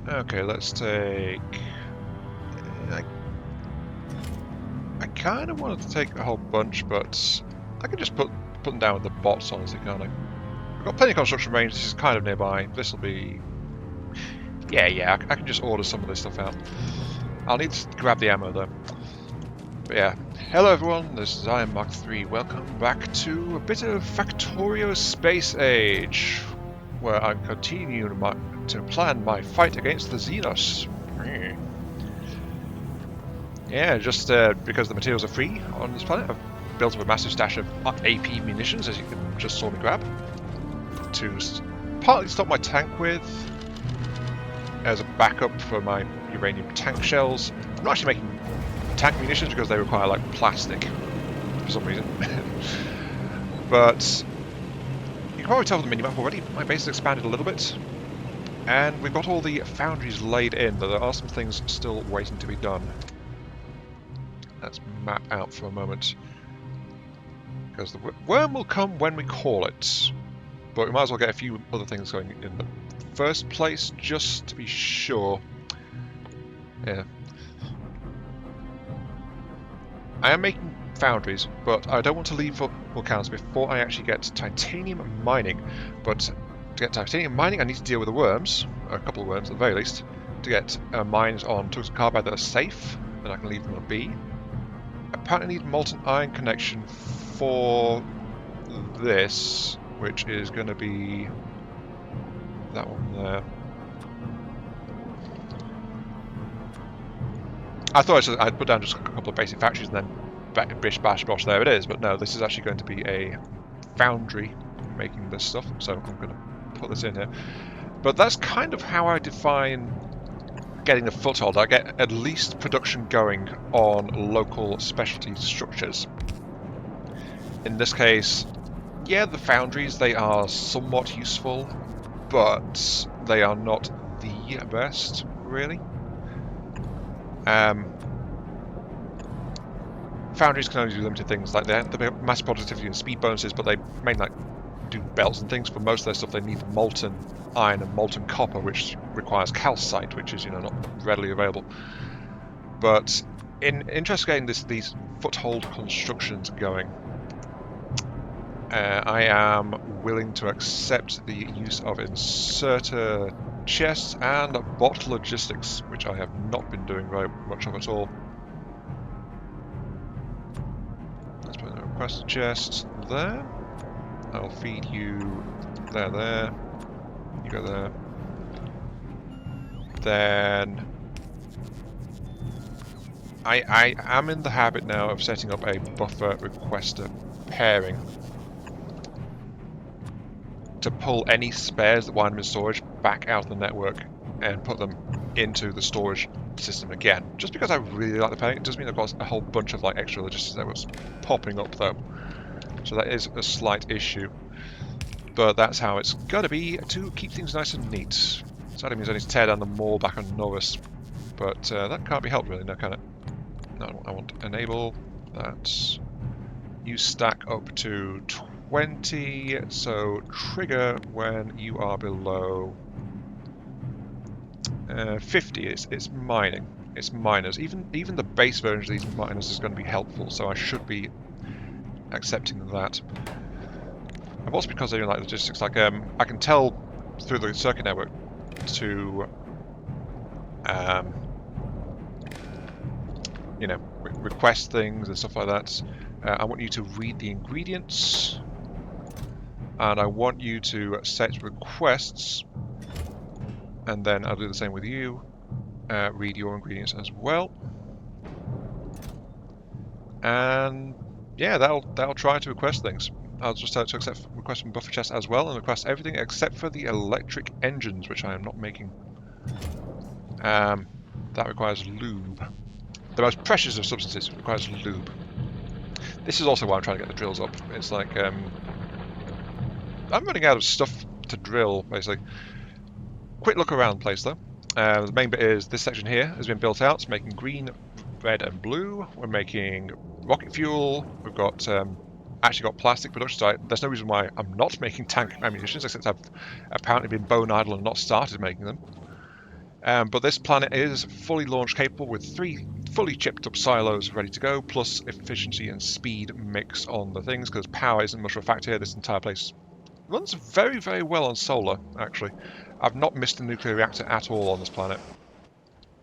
Okay, let's take... I kind of wanted to take a whole bunch, but I could just put them down with the bots, honestly, can't I? We've got plenty of construction range. This is kind of nearby. This will be... Yeah, I can just order some of this stuff out. I'll need to grab the ammo, though. But yeah, hello everyone, this is Iron Mark 3. Welcome back to a bit of Factorio Space Age, where I'm continuing to plan my fight against the Xenos. Yeah, just because the materials are free on this planet, I've built up a massive stash of AP munitions, as you just saw me grab, to partly stop my tank with, as a backup for my uranium tank shells. I'm not actually making tank munitions because they require like plastic for some reason. But you can probably tell from the minimap already, my base has expanded a little bit, and we've got all the foundries laid in, but there are some things still waiting to be done. Let's map out for a moment, because the worm will come when we call it, but we might as well get a few other things going in the first place just to be sure. Yeah. I am making foundries, but I don't want to leave Vulcanus before I actually get titanium mining. But to get titanium mining, I need to deal with the worms, a couple of worms at the very least, to get mines on tungsten carbide that are safe, then I can leave them at B. I apparently need molten iron connection for this, which is going to be that one there. I thought I'd put down just a couple of basic factories and then bish bash bosh, there it is, but no, this is actually going to be a foundry making this stuff, so I'm going to put this in here. But that's kind of how I define getting the foothold. I get at least production going on local specialty structures. In this case, yeah, the foundries, they are somewhat useful, but they are not the best, really. Foundries can only do limited things, like they have mass productivity and speed bonuses, but they mainly like do belts and things. For most of their stuff, they need molten iron and molten copper, which requires calcite, which is not readily available. But in investigating these foothold constructions going, I am willing to accept the use of inserter chests and bot logistics, which I have not been doing very much of at all. Let's put a request chest there. I'll feed you there. You go there. Then I am in the habit now of setting up a buffer requester pairing to pull any spares that wind up in storage back out of the network and put them into the storage system again. Just because I really like the pairing, it does mean I've got a whole bunch of like extra logistics that was popping up though. So that is a slight issue. But that's how it's gotta be to keep things nice and neat. So that means I need to tear down the mall back on Norris. But that can't be helped really, now can it? No, I want to enable that. You stack up to 20, so trigger when you are below 50. It's mining. It's miners. Even the base version of these miners is going to be helpful, so I should be accepting that. I've also, because I do like logistics, like I can tell through the circuit network to request things and stuff like that. I want you to read the ingredients, and I want you to set requests, and then I'll do the same with you. Read your ingredients as well, and yeah, that'll try to request things. I'll just start to accept requests from buffer chests as well, and request everything except for the electric engines, which I am not making. That requires lube. The most precious of substances requires lube. This is also why I'm trying to get the drills up. It's like I'm running out of stuff to drill, basically. Quick look around the place though. The main bit is this section here has been built out. It's making green, red, and blue. We're making rocket fuel. We've got actually got plastic production. So there's no reason why I'm not making tank ammunitions, except I've apparently been bone idle and not started making them. But this planet is fully launch capable with 3 fully chipped up silos ready to go, plus efficiency and speed mix on the things, because power isn't much of a factor here. This entire place runs very, very well on solar, actually. I've not missed a nuclear reactor at all on this planet.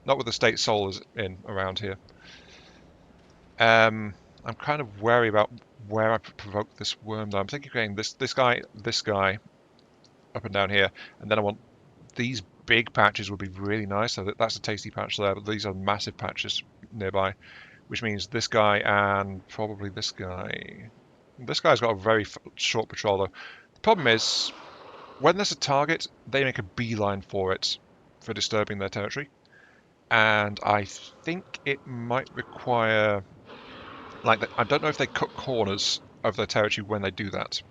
Not with the state solar's in around here. I'm kind of wary about where I provoke this worm, though. I'm thinking of getting this guy up and down here, and then I want these big patches would be really nice. So that's a tasty patch there, but these are massive patches nearby, which means this guy and probably this guy. This guy's got a very short patrol, though. The problem is, when there's a target, they make a beeline for it for disturbing their territory. And I think it might require... Like, I don't know if they cut corners of their territory when they do that.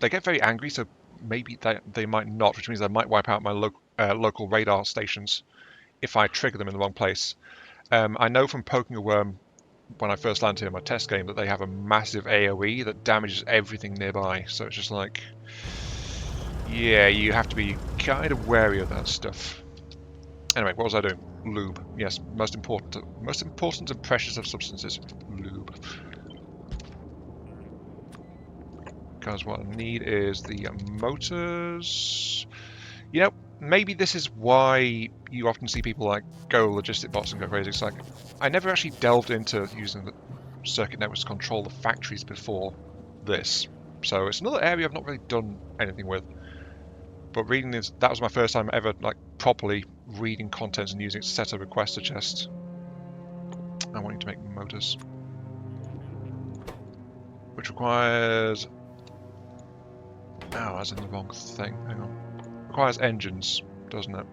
They get very angry, so maybe they might not, which means they might wipe out my local radar stations if I trigger them in the wrong place. I know from poking a worm when I first landed here in my test game that they have a massive AoE that damages everything nearby, so it's just like... Yeah, you have to be kind of wary of that stuff. Anyway, what was I doing? Lube. Yes, most important and precious of substances. Lube. Because what I need is the motors. You know, maybe this is why you often see people like go logistic bots and go crazy. It's like, I never actually delved into using the circuit networks to control the factories before this. So it's another area I've not really done anything with. But reading this, that was my first time ever like properly reading contents and using it to set a requester chest. I want you to make motors, which requires... Oh, I was in the wrong thing. Hang on. Requires engines, doesn't it?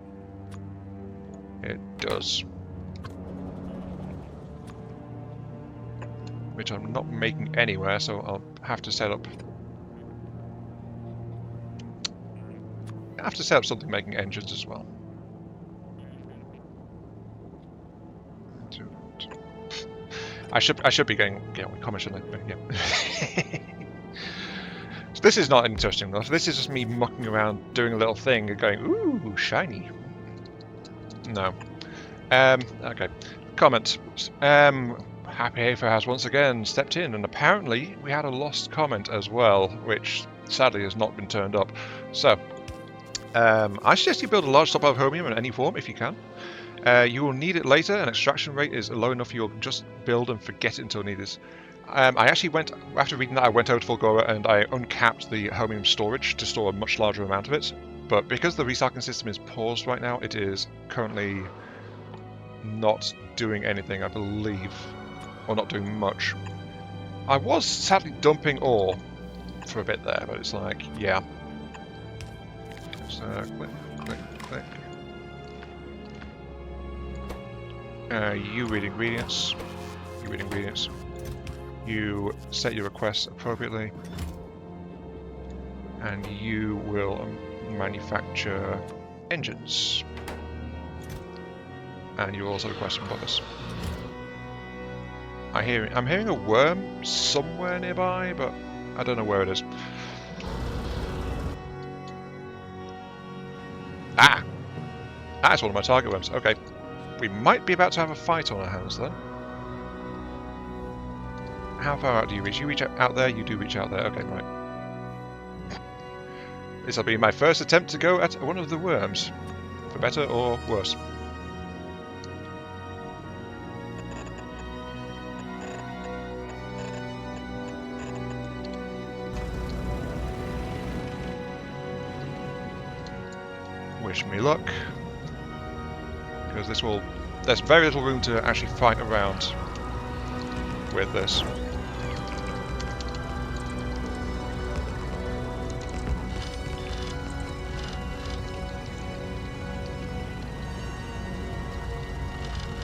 It does. Which I'm not making anywhere, so I'll have to set up... I have to set up something making engines as well. I should be getting commission, yeah. So this is not interesting enough. This is just me mucking around, doing a little thing, and going, ooh, shiny. No. Okay. Comment. Happy Hafer has once again stepped in, and apparently we had a lost comment as well, which sadly has not been turned up. So, I suggest you build a large stockpile of chromium in any form if you can. You will need it later, and extraction rate is low enough you'll just build and forget it until needed. I actually went, after reading that, I went over to Vulcanus and I uncapped the chromium storage to store a much larger amount of it. But because the recycling system is paused right now, it is currently not doing anything, I believe. Or not doing much. I was sadly dumping ore for a bit there, but it's like, yeah. So, click, click, click. You read ingredients. You read ingredients. You set your requests appropriately. And you will manufacture engines. And you also request some bonus. I'm hearing a worm somewhere nearby, but I don't know where it is. Ah! That's one of my target worms. Okay. We might be about to have a fight on our hands then. How far out do you reach? You reach out there? You do reach out there. Okay, right. This will be my first attempt to go at one of the worms. For better or worse. Wish me luck. Because there's very little room to actually fight around with this.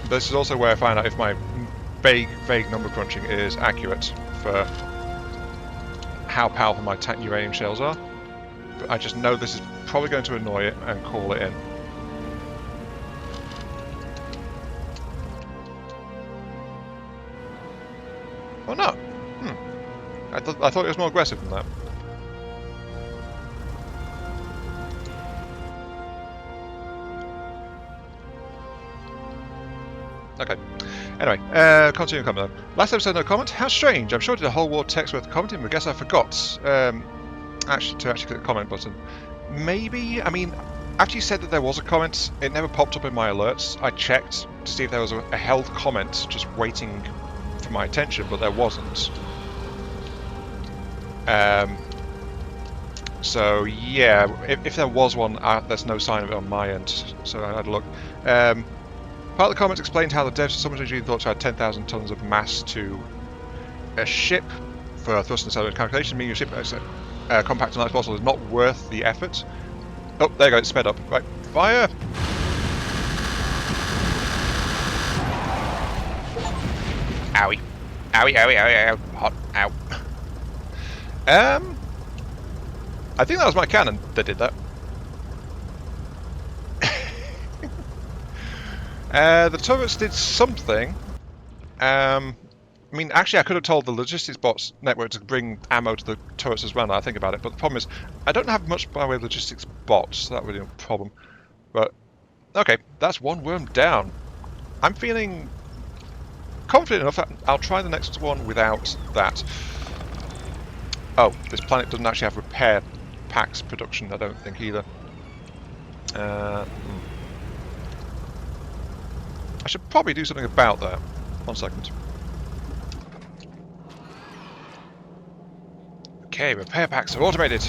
This is also where I find out if my vague number crunching is accurate for how powerful my uranium shells are. But I just know this is probably going to annoy it and call it in. Oh no! I thought it was more aggressive than that. Okay. Anyway, continuing comment though. Last episode, no comment. How strange. I'm sure I did a whole war text worth commenting, but I guess I forgot actually click the comment button. Maybe, I mean, after you said that there was a comment, it never popped up in my alerts. I checked to see if there was a held comment just waiting for my attention, but there wasn't. So yeah, if there was one, there's no sign of it on my end, so I had a look. Part of the comments explained how the devs sometimes usually thought to add 10,000 tons of mass to a ship for thrust and accelerated calculation, meaning your ship as compact and light as possible is not worth the effort. Oh, there you go, it's sped up. Right, fire! Owie. Owie, owie, owie, owie. Hot, ow. I think that was my cannon that did that. The turrets did something. I mean, actually, I could have told the logistics bots network to bring ammo to the turrets as well, now I think about it. But the problem is, I don't have much by way of logistics bots, so that would be a problem. But, okay, that's one worm down. I'm feeling confident enough that I'll try the next one without that. Oh, this planet doesn't actually have repair packs production, I don't think, either. I should probably do something about that. 1 second. Okay, repair packs are automated.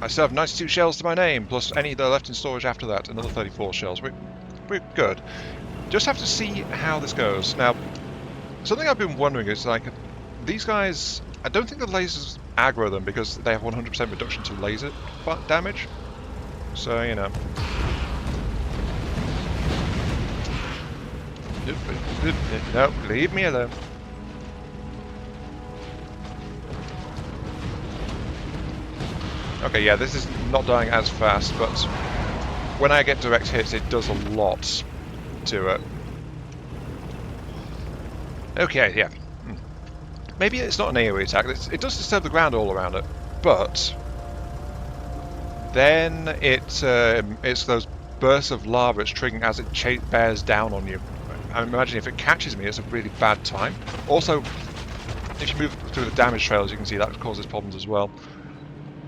I still have 92 shells to my name, plus any that are left in storage after that. Another 34 shells. We're good. Just have to see how this goes. Now, something I've been wondering is, like, these guys... I don't think the lasers aggro them because they have 100% reduction to laser damage. So, you know... No, leave me alone. Okay, yeah, this is not dying as fast, but when I get direct hits, it does a lot to it. Okay, yeah. Maybe it's not an AoE attack. It does disturb the ground all around it, but then it's those bursts of lava it's triggering as it bears down on you. I imagine if it catches me, it's a really bad time. Also, if you move through the damage trails, you can see that causes problems as well.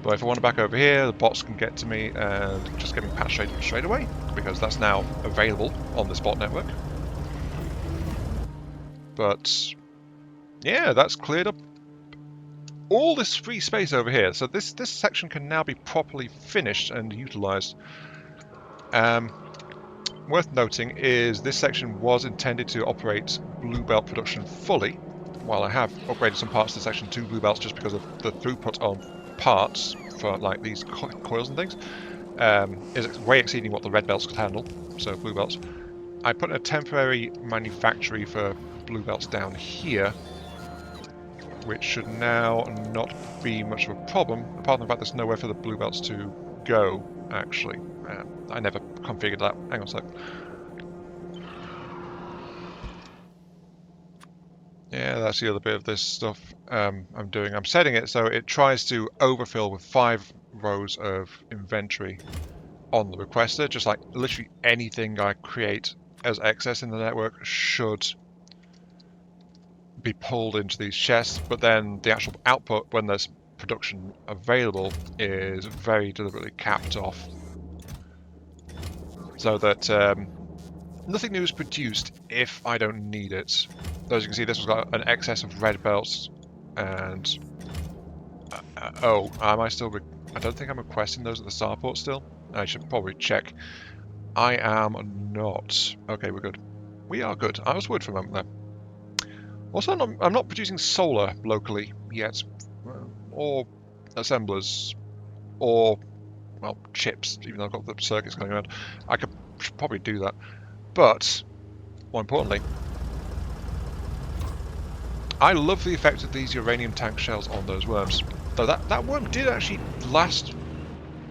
But if I wander back over here, the bots can get to me and just getting patched straight away, because that's now available on this bot network. But yeah, that's cleared up all this free space over here. So this section can now be properly finished and utilized. Worth noting is this section was intended to operate blue belt production fully, while I have upgraded some parts of the section to blue belts just because of the throughput on parts for like these coils and things is way exceeding what the red belts could handle, so blue belts. I put in a temporary manufactory for blue belts down here, which should now not be much of a problem, apart from the fact there's nowhere for the blue belts to go, actually. I never configured that. Hang on a sec. Yeah, that's the other bit of this stuff I'm doing. I'm setting it so it tries to overfill with 5 rows of inventory on the requester, just like literally anything I create as excess in the network should be pulled into these chests, but then the actual output, when there's production available, is very deliberately capped off, so that nothing new is produced if I don't need it. As you can see, this has got an excess of red belts, and oh, am I still? I don't think I'm requesting those at the starport still. I should probably check. I am not. Okay, we're good. We are good. I was worried for a moment there. Also, I'm not producing solar locally yet, or assemblers, or, well, chips, even though I've got the circuits going around. I should probably do that. But, more importantly, I love the effect of these uranium tank shells on those worms. Though that worm did actually last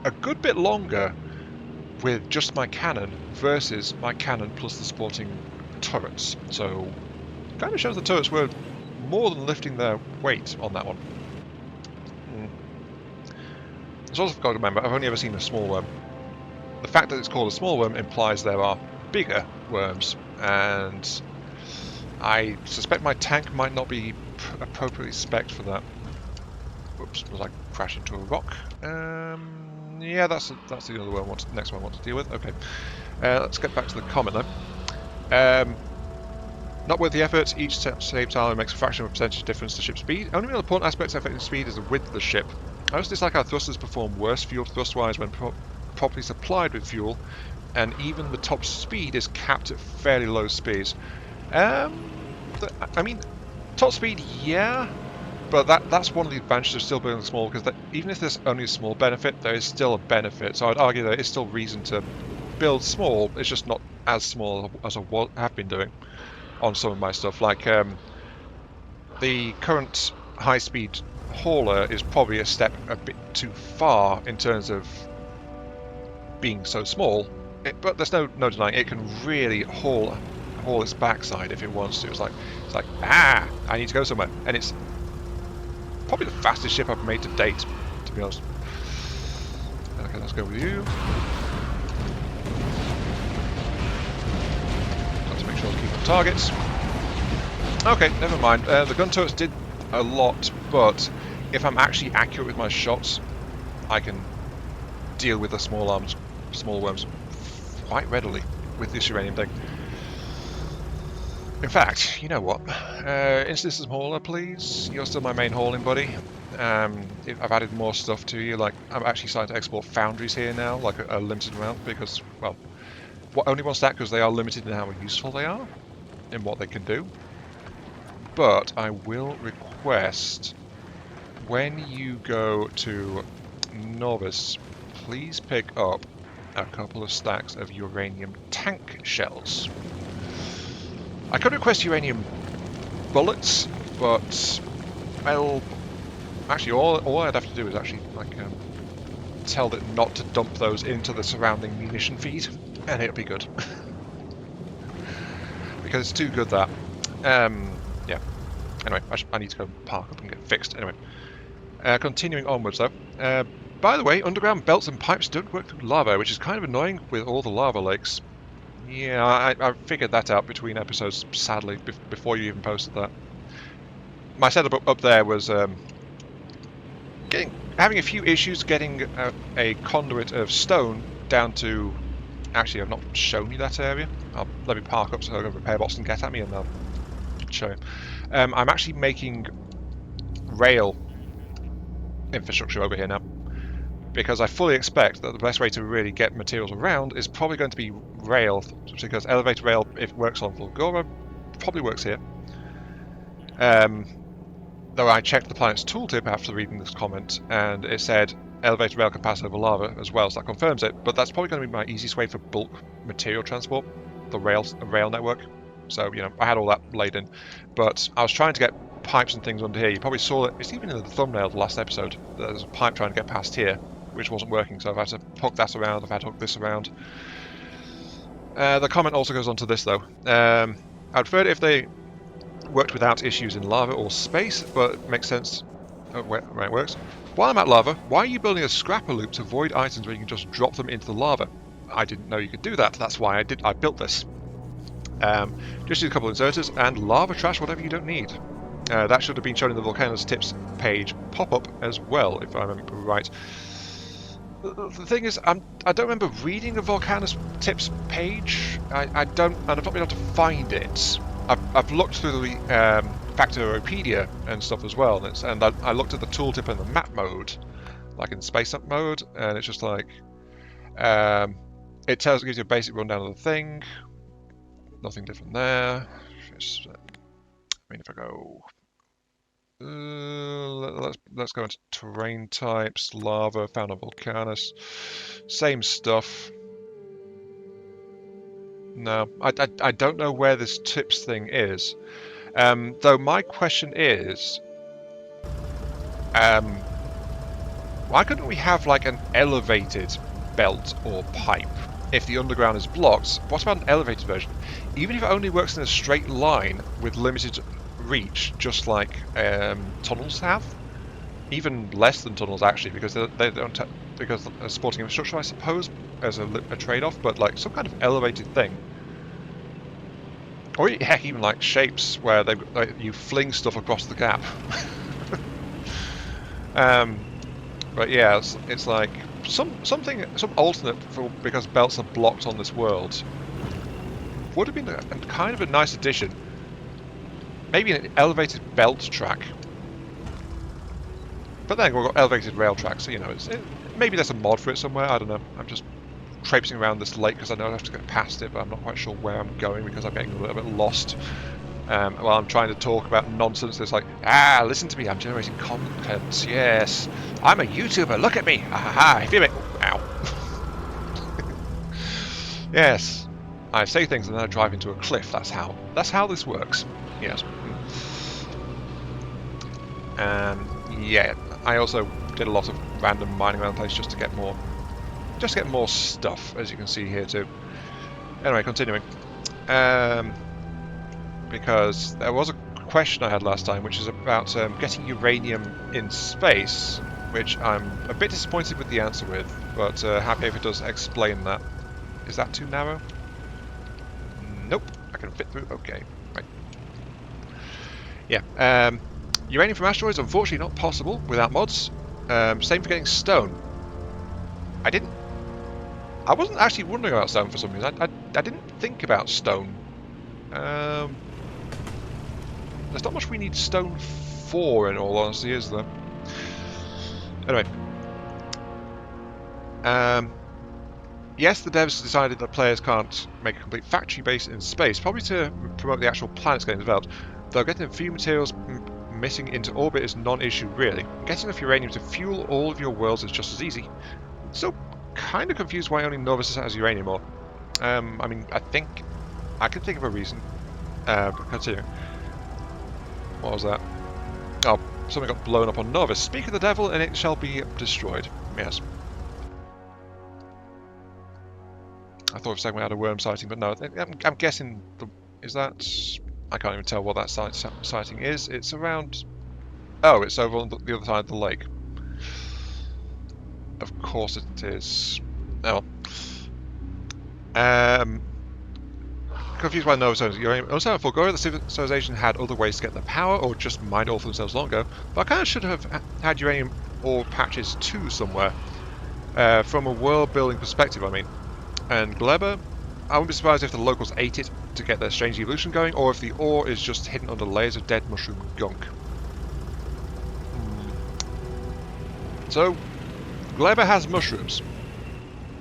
a good bit longer with just my cannon versus my cannon plus the supporting turrets. So, kind of shows the turrets were more than lifting their weight on that one. It's also got to remember, I've only ever seen a small worm. The fact that it's called a small worm implies there are bigger worms, and I suspect my tank might not be appropriately spec'd for that. Whoops, was I crash into a rock? Yeah, that's the other one. Next one I want to deal with. Okay, let's get back to the comment though. Not worth the effort. Each save tile makes a fraction of a percentage difference to ship speed. Only real important aspect affecting speed is the width of the ship. I also dislike how thrusters perform worse fuel thrust-wise when properly supplied with fuel, and even the top speed is capped at fairly low speeds. I mean, top speed, yeah, but that's one of the advantages of still building small, because even if there's only a small benefit, there is still a benefit. So I'd argue there is still reason to build small. It's just not as small as I have been doing on some of my stuff. Like the current high-speed hauler is probably a step a bit too far in terms of being so small, but there's no denying it can really haul its backside if it wants to. It's like I need to go somewhere, and it's probably the fastest ship I've made to date, to be honest. Okay, let's go with you. Got to make sure to keep on targets. Okay, never mind. The gun turrets did a lot, but if I'm actually accurate with my shots, I can deal with the small worms quite readily with this uranium thing. In fact, you know what? Instance as hauler, please. You're still my main hauling buddy. I've added more stuff to you. Like, I'm actually starting to export foundries here now, like a limited amount, because, well, only one stack because they are limited in how useful they are and what they can do. But I will request, when you go to Novice, please pick up a couple of stacks of uranium tank shells. I could request uranium bullets, but actually all I'd have to do is actually tell it not to dump those into the surrounding munition feed, and it'll be good. Because it's too good that. Yeah. Anyway, I need to go park up and get fixed. Anyway, continuing onwards though. By the way, underground belts and pipes don't work through lava, which is kind of annoying with all the lava lakes. Yeah, I figured that out between episodes, sadly, before you even posted that. My setup up there was having a few issues getting a conduit of stone down to... Actually, I've not shown you that area. Let me park up so a repair box can get at me and I'll show you. I'm actually making rail infrastructure over here now, because I fully expect that the best way to really get materials around is probably going to be rail, because elevator rail, if it works on Vulgora, probably works here. Though I checked the planet's tooltip after reading this comment, and it said elevator rail can pass over lava as well, so that confirms it, but that's probably going to be my easiest way for bulk material transport, the rail network. So, you know, I had all that laid in, but I was trying to get pipes and things under here. You probably saw it, it's even in the thumbnail of the last episode, there's a pipe trying to get past here, which wasn't working, so I've had to hook that around, I've had to hook this around. The comment also goes on to this though. I'd prefer it if they worked without issues in lava or space, but it makes sense where it works. While I'm at lava, why are you building a scrapper loop to void items where you can just drop them into the lava? I didn't know you could do that, that's why I built this. Just use a couple of inserters and lava trash whatever you don't need. That should have been shown in the Vulcanus tips page pop-up as well, if I remember right. The thing is, I don't remember reading the Vulcanus tips page. I don't, and I've not been able to find it. I've looked through the Factoriopedia and stuff as well, and I looked at the tooltip and the map mode, like in space up mode, and it's just like it gives you a basic rundown of the thing. Nothing different there. Just, I mean, if I go, let's go into terrain types, lava, found on Vulcanus, same stuff. No, I don't know where this tips thing is. Though my question is, why couldn't we have like an elevated belt or pipe? If the underground is blocked, what about an elevated version? Even if it only works in a straight line with limited reach, just like tunnels have, even less than tunnels actually, because they don't because sporting infrastructure, I suppose, as a trade-off. But like some kind of elevated thing Or heck, even like shapes where they like, you fling stuff across the gap. But yeah, it's like some alternate for because belts are blocked on this world would have been a kind of a nice addition. Maybe an elevated belt track. But then we've got elevated rail tracks, so you know, maybe there's a mod for it somewhere. I don't know. I'm just traipsing around this lake because I know I have to get past it, but I'm not quite sure where I'm going because I'm getting a little bit lost. While I'm trying to talk about nonsense, it's like, listen to me, I'm generating content, yes. I'm a YouTuber, look at me, if you make, ow. Yes, I say things and then I drive into a cliff, that's how this works, yes. And yeah, I also did a lot of random mining around the place just to get more stuff, as you can see here too. Anyway, continuing. Because there was a question I had last time, which is about getting uranium in space, which I'm a bit disappointed with the answer with, but happy if it does explain that. Is that too narrow? Nope, I can fit through. Okay, right. Yeah, uranium from asteroids, unfortunately not possible without mods. Same for getting stone. I wasn't actually wondering about stone for some reason. I didn't think about stone. There's not much we need stone for, in all honesty, is there? Anyway. Yes, the devs decided that players can't make a complete factory base in space, probably to promote the actual planets getting developed. Though getting a few materials missing into orbit is non-issue, really. Getting enough uranium to fuel all of your worlds is just as easy. Still kind of confused why only Novus has uranium ore. I mean, I think I can think of a reason. But continuing. What was that? Oh, something got blown up on Novus. Speak of the devil, and it shall be destroyed. Yes. I thought for a second we had a worm sighting, but no. I'm guessing. Is that? I can't even tell what that sighting is. It's around. Oh, it's over on the other side of the lake. Of course it is. Oh. Confused by Nova uranium. Also, for Fulgoria, the civilization had other ways to get their power, or just mined all for themselves long ago. But I kind of should have had uranium ore patches too somewhere. From a world-building perspective, I mean. And Gleber, I wouldn't be surprised if the locals ate it to get their strange evolution going, or if the ore is just hidden under layers of dead mushroom gunk. So, Gleber has mushrooms.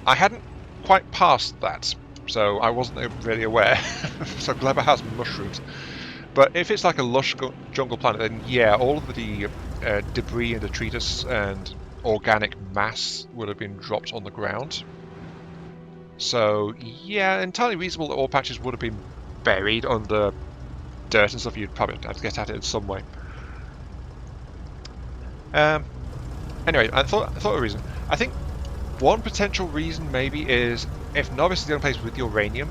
I hadn't quite passed that. So I wasn't really aware. So Gleber has mushrooms. But if it's like a lush jungle planet, then yeah, all of the debris and detritus and organic mass would have been dropped on the ground. So yeah, entirely reasonable that ore patches would have been buried under dirt and stuff. You'd probably have to get at it in some way. Anyway, I thought of a reason. I think one potential reason maybe is if Novice is the only place with uranium,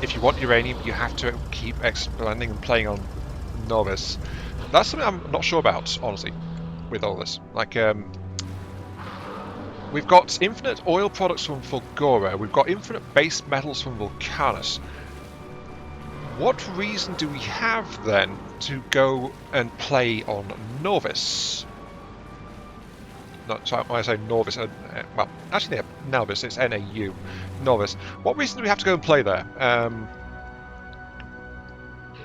if you want uranium, you have to keep expanding and playing on Novice. That's something I'm not sure about, honestly, with all this. Like, we've got infinite oil products from Fulgora, we've got infinite base metals from Vulcanus. What reason do we have, then, to go and play on Novice? So when I say Novice, well, actually, Novice, it's NAU, Novice. What reason do we have to go and play there?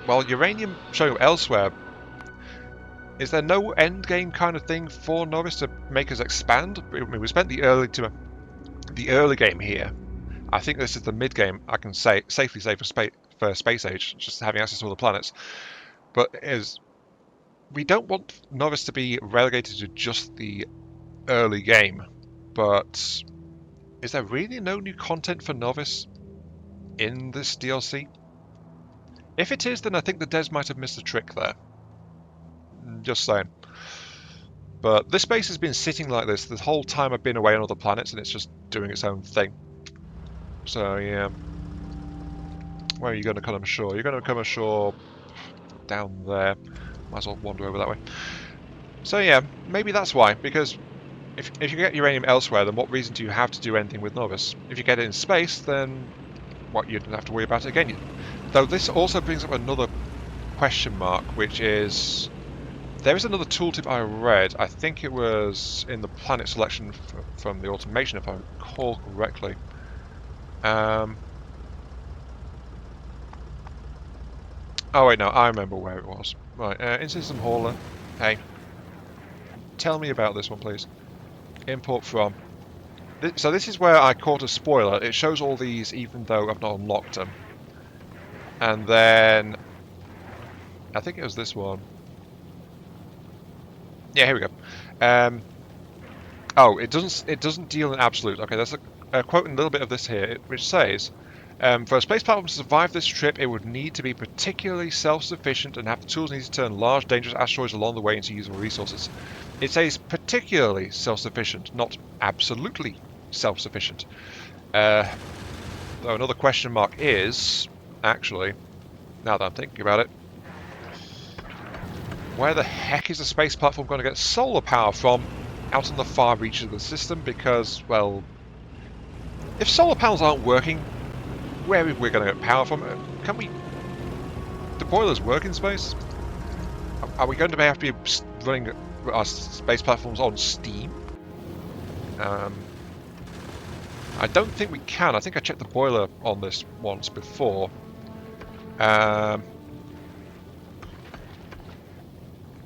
Well, uranium showing up elsewhere. Is there no end game kind of thing for Novice to make us expand? I mean, we spent the early game here. I think this is the mid game. I can safely say for Space Age, just having access to all the planets. But we don't want Novice to be relegated to just the early game, but is there really no new content for Novice in this DLC? If it is, then I think the devs might have missed a trick there. Just saying. But this base has been sitting like this the whole time I've been away on other planets, and it's just doing its own thing. So yeah. Where are you going to come ashore? You're going to come ashore down there. Might as well wander over that way. So yeah, maybe that's why, because if you get uranium elsewhere, then what reason do you have to do anything with Novice? If you get it in space, then what you'd have to worry about again. Though this also brings up another question mark, which is there is another tooltip I read. I think it was in the planet selection from the automation, if I recall correctly. Oh wait, no, I remember where it was. Right, in-system hauler. Hey, tell me about this one, please. Import from. So this is where I caught a spoiler. It shows all these even though I've not unlocked them. And then I think it was this one. Yeah, here we go. Oh, it doesn't deal in absolute. Okay, there's a quote in a little bit of this here, which says, for a space platform to survive this trip, it would need to be particularly self-sufficient and have the tools needed to turn large, dangerous asteroids along the way into usable resources. It says particularly self-sufficient, not absolutely self-sufficient. Though another question mark is, actually, now that I'm thinking about it, where the heck is a space platform going to get solar power from out in the far reaches of the system? Because, well, if solar panels aren't working, where are we going to get power from? Can we... Do boilers work in space? Are we going to have to be running our space platforms on steam? I don't think we can. I think I checked the boiler on this once before.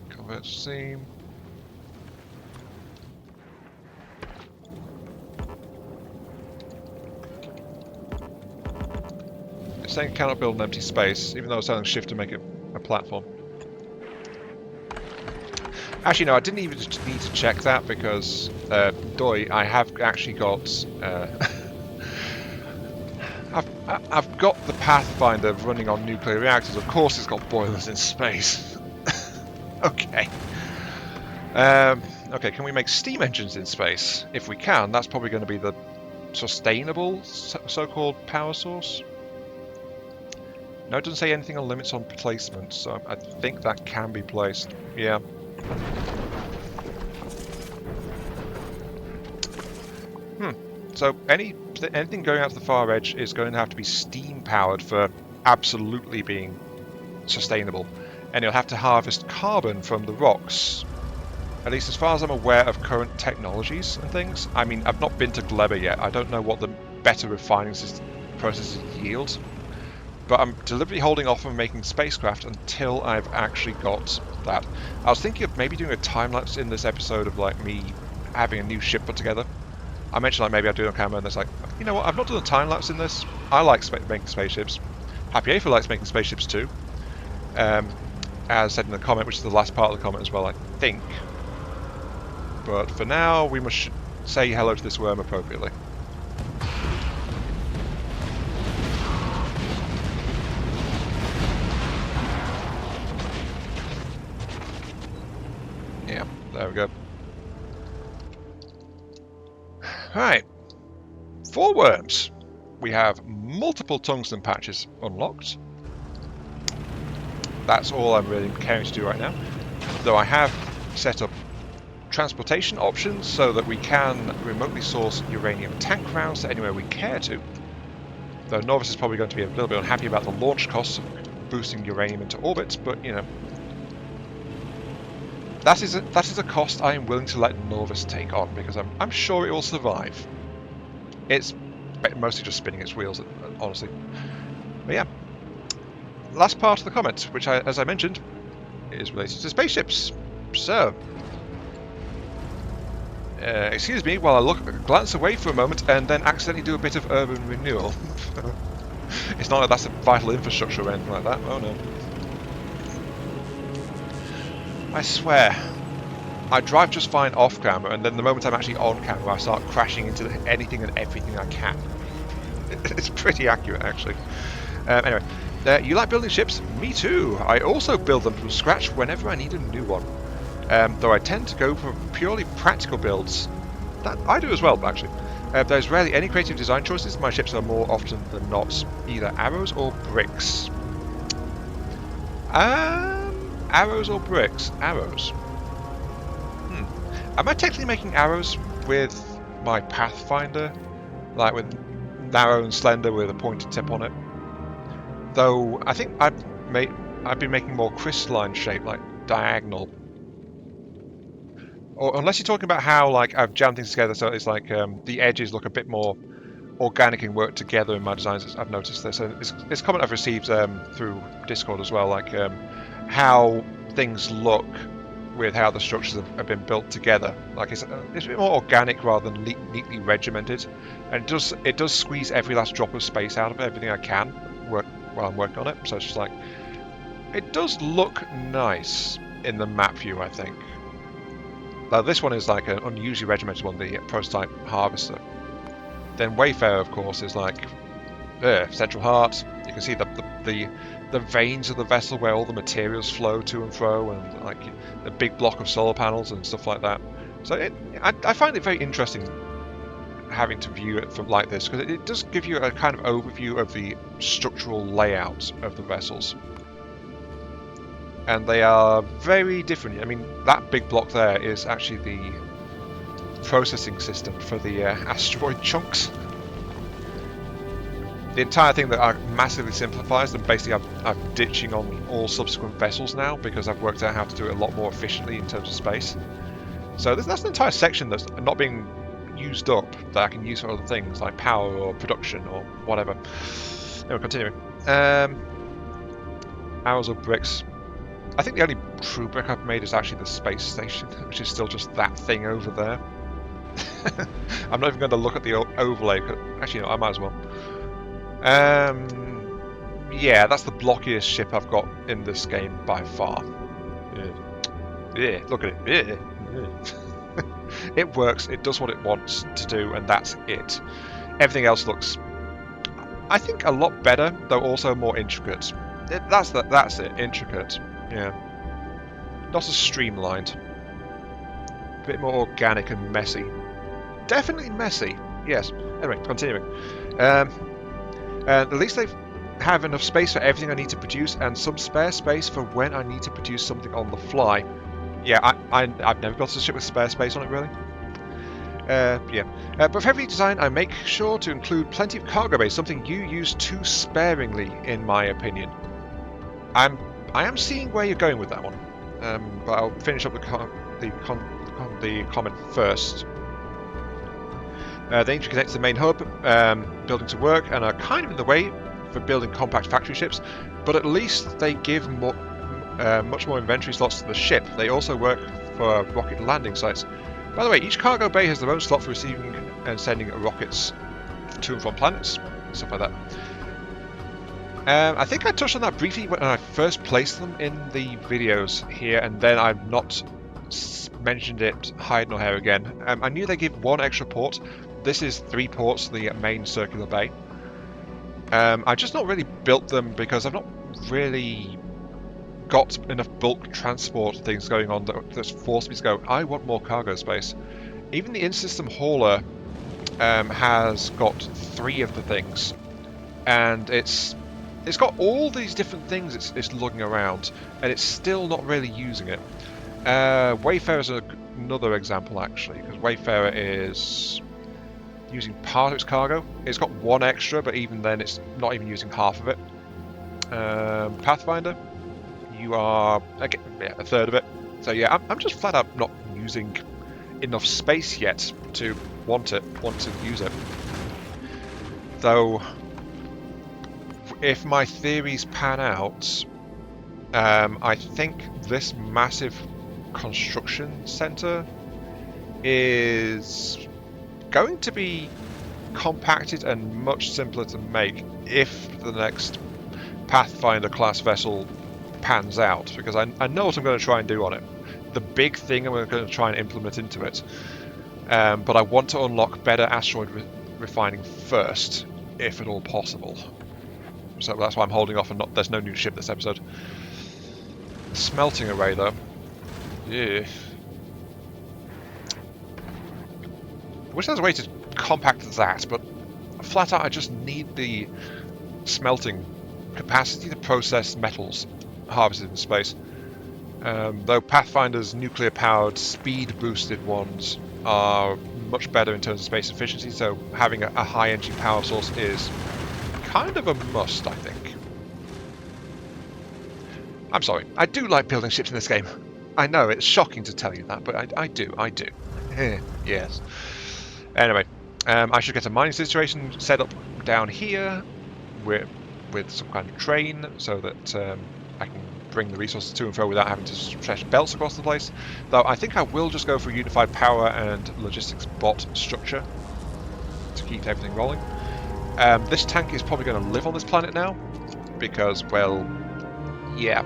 Convert steam. It's saying cannot build an empty space, even though it's telling shift to make it a platform. Actually, no, I didn't even need to check that because, I have actually got... I've got the Pathfinder running on nuclear reactors. Of course it's got boilers in space. Okay. Okay, can we make steam engines in space? If we can, that's probably going to be the sustainable so-called power source. No, it doesn't say anything on limits on placement, so I think that can be placed. Yeah. So anything going out to the far edge is going to have to be steam powered for absolutely being sustainable, and you'll have to harvest carbon from the rocks. At least as far as I'm aware of current technologies and things. I mean, I've not been to Gleba yet. I don't know what the better refining processes yield. But I'm deliberately holding off on making spacecraft until I've actually got that. I was thinking of maybe doing a time-lapse in this episode of like me having a new ship put together. I mentioned like maybe I'd do it on camera, and it's like, you know what, I've not done a time-lapse in this. I like making spaceships. Happy Aether likes making spaceships too. As said in the comment, which is the last part of the comment as well, I think. But for now, we must say hello to this worm appropriately. Yeah, there we go. Right, 4 worms. We have multiple tungsten patches unlocked. That's all I'm really caring to do right now. Though I have set up transportation options so that we can remotely source uranium tank rounds to anywhere we care to. Though Norvis is probably going to be a little bit unhappy about the launch costs of boosting uranium into orbit, but you know. That is a cost I am willing to let Norvis take on, because I'm sure it will survive. It's mostly just spinning its wheels, honestly. But yeah. Last part of the comment, which as I mentioned, is related to spaceships. So, excuse me while I glance away for a moment and then accidentally do a bit of urban renewal. It's not like that's a vital infrastructure or anything like that. Oh no. I swear, I drive just fine off camera, and then the moment I'm actually on camera, I start crashing into anything and everything I can. It's pretty accurate, actually. Anyway, you like building ships? Me too. I also build them from scratch whenever I need a new one. Though I tend to go for purely practical builds. That I do as well, actually. There's rarely any creative design choices. My ships are more often than not either arrows or bricks. Arrows or bricks? Arrows. Am I technically making arrows with my Pathfinder? Like with narrow and slender with a pointed tip on it. Though I think I've been making more crystalline shape, like diagonal. Or unless you're talking about how like I've jammed things together, so it's like the edges look a bit more organic and work together in my designs. I've noticed this, and it's a comment I've received through Discord as well, like how things look with how the structures have been built together. Like it's a bit more organic rather than neatly regimented, and it does squeeze every last drop of space out of it, everything I can work while I'm working on it. So it's just like it does look nice in the map view, I think. Now this one is like an unusually regimented one, the prototype harvester. Then Wayfarer, of course, is like central heart. You can see the veins of the vessel where all the materials flow to and fro, and like the big block of solar panels and stuff like that. So I find it very interesting having to view it from like this, because it does give you a kind of overview of the structural layout of the vessels. And they are very different. I mean, that big block there is actually the processing system for the asteroid chunks. The entire thing that massively simplifies, and basically I'm ditching on all subsequent vessels now because I've worked out how to do it a lot more efficiently in terms of space. So that's an entire section that's not being used up that I can use for other things like power or production or whatever. Anyway, continuing. Arrows or bricks. I think the only true brick I've made is actually the space station, which is still just that thing over there. I'm not even going to look at the overlay. Actually, no, I might as well. Yeah, that's the blockiest ship I've got in this game by far. Yeah, look at it. It works. It does what it wants to do, and that's it. Everything else looks, I think, a lot better, though also more intricate. That's it. Intricate. Yeah. Not as streamlined. A bit more organic and messy. Definitely messy. Yes. Anyway, continuing. At least they have enough space for everything I need to produce, and some spare space for when I need to produce something on the fly. Yeah, I've never got a ship with spare space on it, really. Yeah. But for every design, I make sure to include plenty of cargo base, something you use too sparingly, in my opinion. I am seeing where you're going with that one, but I'll finish up the comment first. They interconnect to the main hub, building to work, and are kind of in the way for building compact factory ships, but at least they give much more inventory slots to the ship. They also work for rocket landing sites. By the way, each cargo bay has their own slot for receiving and sending rockets to and from planets, stuff like that. I think I touched on that briefly when I first placed them in the videos here, and then I've not mentioned it hide nor hair again. I knew they give one extra port. This is 3 ports, the main circular bay. I've just not really built them because I've not really got enough bulk transport things going on that's forced me to go, I want more cargo space. Even the in-system hauler has got 3 of the things, and it's got all these different things it's lugging around, and it's still not really using it. Wayfarer is another example, actually, because Wayfarer is using part of its cargo. It's got 1 extra, but even then it's not even using half of it. Pathfinder, you are again, yeah, a third of it. So yeah, I'm just flat out not using enough space yet to want to use it. Though, if my theories pan out, I think this massive construction center is going to be compacted and much simpler to make if the next Pathfinder class vessel pans out, because I know what I'm going to try and do on it. The big thing I'm going to try and implement into it, but I want to unlock better asteroid refining first, if at all possible. So that's why I'm holding off, and there's no new ship this episode. Smelting array though. Yeah. I wish there was a way to compact that, but flat out I just need the smelting capacity to process metals harvested in space. Though Pathfinder's nuclear-powered, speed-boosted ones are much better in terms of space efficiency, so having a high energy power source is kind of a must, I think. I'm sorry, I do like building ships in this game. I know, it's shocking to tell you that, but I do. Yes. Anyway, I should get a mining situation set up down here with some kind of train so that I can bring the resources to and fro without having to stretch belts across the place. Though I think I will just go for a unified power and logistics bot structure to keep everything rolling. This tank is probably going to live on this planet now because, well, yeah.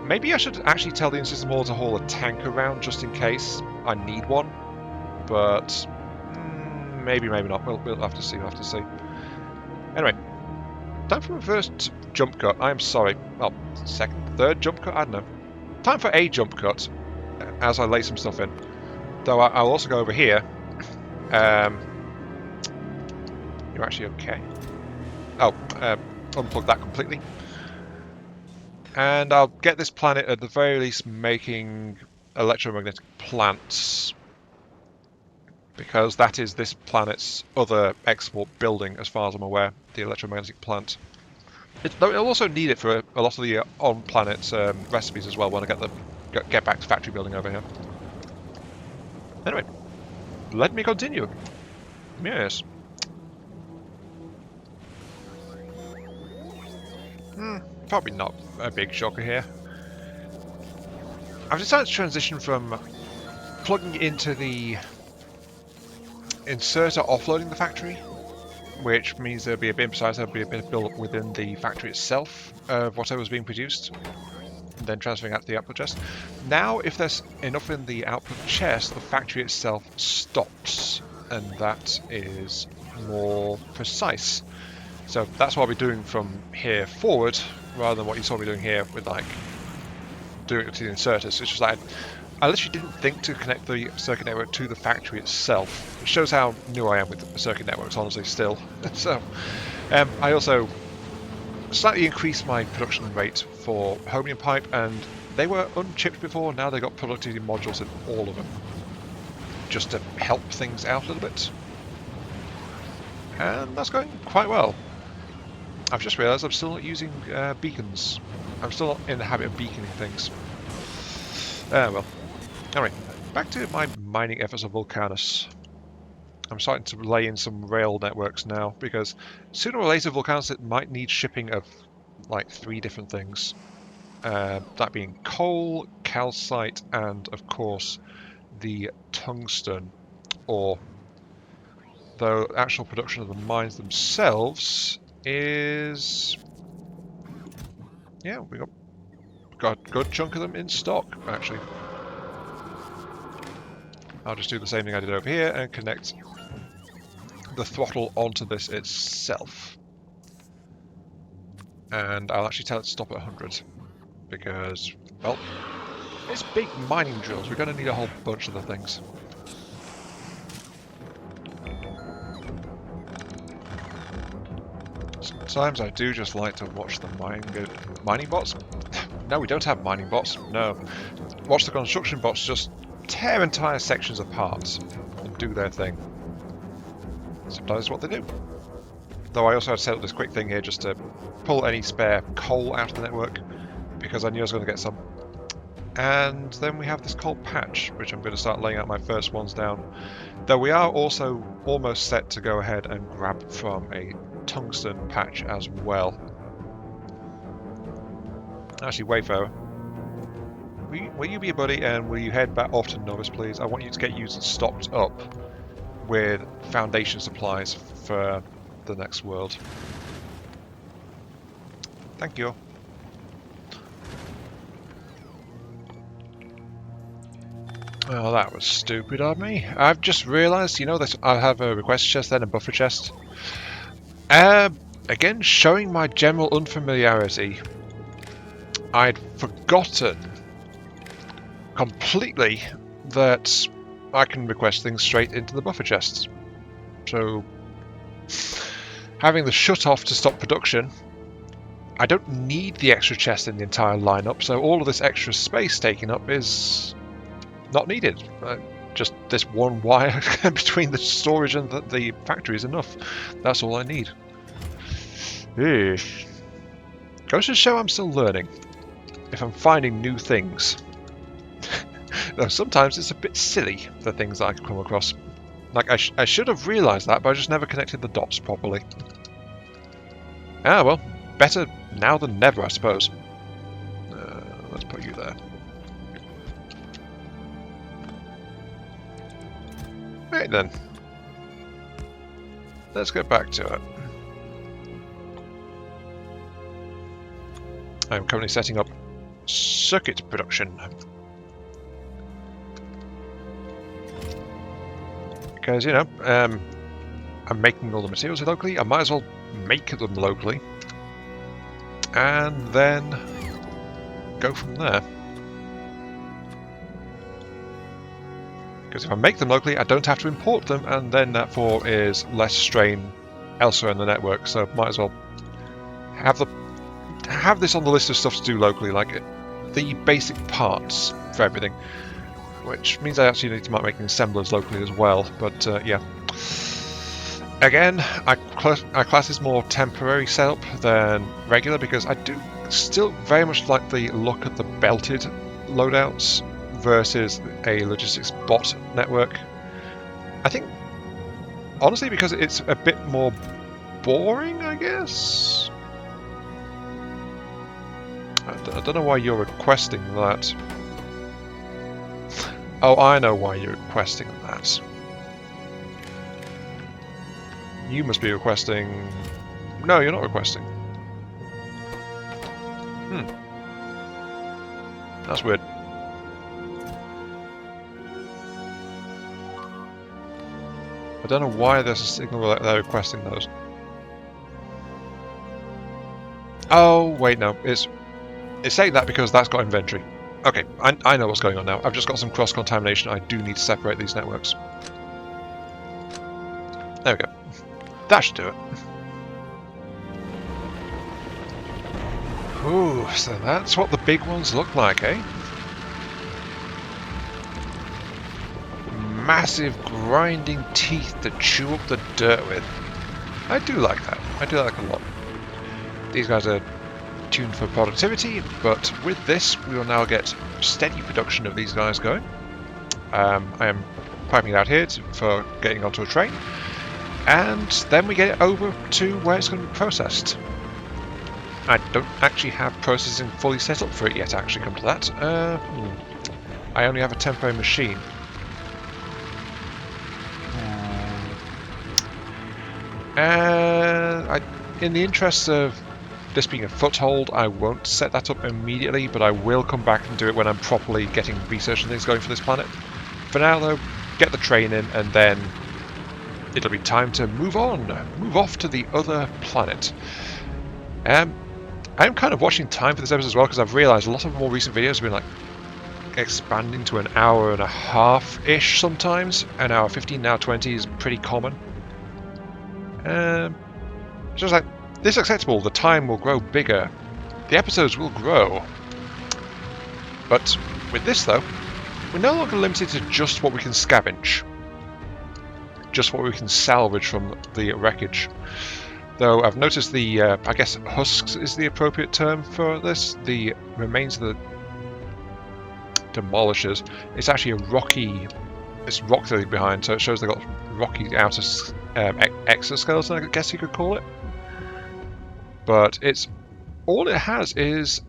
Maybe I should actually tell the in-system hauler to haul a tank around just in case I need one, but maybe not. We'll have to see. Anyway, time for my first jump cut. I'm sorry. Well, second, third jump cut? I don't know. Time for a jump cut as I lay some stuff in. Though I'll also go over here. You're actually okay. Oh, unplug that completely. And I'll get this planet at the very least making electromagnetic plants, because that is this planet's other export building, as far as I'm aware, the electromagnetic plant. It'll also need it for a lot of the on-planet recipes as well when I get back to factory building over here. Anyway, let me continue. Yes. Probably not a big shocker here. I've decided to transition from plugging into the inserter offloading the factory, which means there'll be a bit of build-up within the factory itself of whatever's being produced, and then transferring out to the output chest. Now, if there's enough in the output chest, the factory itself stops, and that is more precise. So that's what I'll be doing from here forward, rather than what you saw me doing here with like doing it to the inserters. It's just like I literally didn't think to connect the circuit network to the factory itself. It shows how new I am with the circuit networks, honestly, still. So I also slightly increased my production rate for Homium pipe, and they were unchipped before. Now they got productivity modules in all of them, just to help things out a little bit. And that's going quite well. I've just realised I'm still not using beacons. I'm still not in the habit of beaconing things. Well. Anyway, back to my mining efforts of Vulcanus. I'm starting to lay in some rail networks now, because sooner or later Vulcanus it might need shipping of like 3 different things. That being coal, calcite, and of course the tungsten ore. Though actual production of the mines themselves is... yeah, we got a good chunk of them in stock, actually. I'll just do the same thing I did over here and connect the throttle onto this itself. And I'll actually tell it to stop at 100, because, well, it's big mining drills. We're going to need a whole bunch of the things. Sometimes I do just like to watch the mining bots. No, we don't have mining bots. No. Watch the construction bots just tear entire sections apart and do their thing. Sometimes it's what they do. Though I also had to set up this quick thing here just to pull any spare coal out of the network, because I knew I was going to get some. And then we have this coal patch, which I'm going to start laying out my first ones down. Though we are also almost set to go ahead and grab from a tungsten patch as well. Actually, Wayfarer, will you be a buddy and will you head back off to Novus, please? I want you to get you stocked up with foundation supplies for the next world. Thank you. Oh, that was stupid of me. I've just realised, you know, that I have a request chest then, a buffer chest. Again, showing my general unfamiliarity, I'd forgotten completely that I can request things straight into the buffer chests. So, having the shut off to stop production, I don't need the extra chest in the entire lineup, so all of this extra space taken up is not needed. just this one wire between the storage and the factory is enough. That's all I need. Goes to show I'm still learning. If I'm finding new things. Though sometimes it's a bit silly, the things that I come across. Like, I should have realised that, but I just never connected the dots properly. Ah, well, better now than never, I suppose. Let's put you there. Right then. Let's get back to it. I'm currently setting up circuit production. Because, you know, I'm making all the materials locally, I might as well make them locally. And then go from there. Because if I make them locally, I don't have to import them, and then that therefore is less strain elsewhere in the network. So might as well have this on the list of stuff to do locally, like the basic parts for everything. Which means I actually need to start making assemblers locally as well. But yeah, again, I class this more temporary setup than regular because I do still very much like the look at the belted loadouts versus a logistics bot network. I think, honestly, because it's a bit more boring, I guess. I don't know why you're requesting that. Oh, I know why you're requesting that. You must be requesting... No, you're not requesting. That's weird. I don't know why there's a signal that they're requesting those. Oh, wait, no. It's saying that because that's got inventory. Okay, I know what's going on now. I've just got some cross-contamination. I do need to separate these networks. There we go. That should do it. Ooh, so that's what the big ones look like, eh? Massive grinding teeth to chew up the dirt with. I do like that. I do like a lot. These guys are tuned for productivity, but with this we will now get steady production of these guys going. I am piping it out here for getting onto a train, and then we get it over to where it's going to be processed. I don't actually have processing fully set up for it yet, actually, come to that. I only have a temporary machine. In the interest of this being a foothold, I won't set that up immediately, but I will come back and do it when I'm properly getting research and things going for this planet. For now, though, get the train in, and then it'll be time to move off to the other planet. I'm kind of watching time for this episode as well, because I've realised a lot of more recent videos have been like expanding to an hour and a half-ish sometimes. An hour 15, an hour 20 is pretty common. Just like, this is acceptable, the time will grow bigger, the episodes will grow. But with this though, we're no longer limited to just what we can scavenge, just what we can salvage from the wreckage. Though I've noticed the, I guess husks is the appropriate term for this, the remains of the demolishers. It's actually a rocky, it's rock that behind, so it shows they've got rocky outer exoskeleton, I guess you could call it. But it's all it has is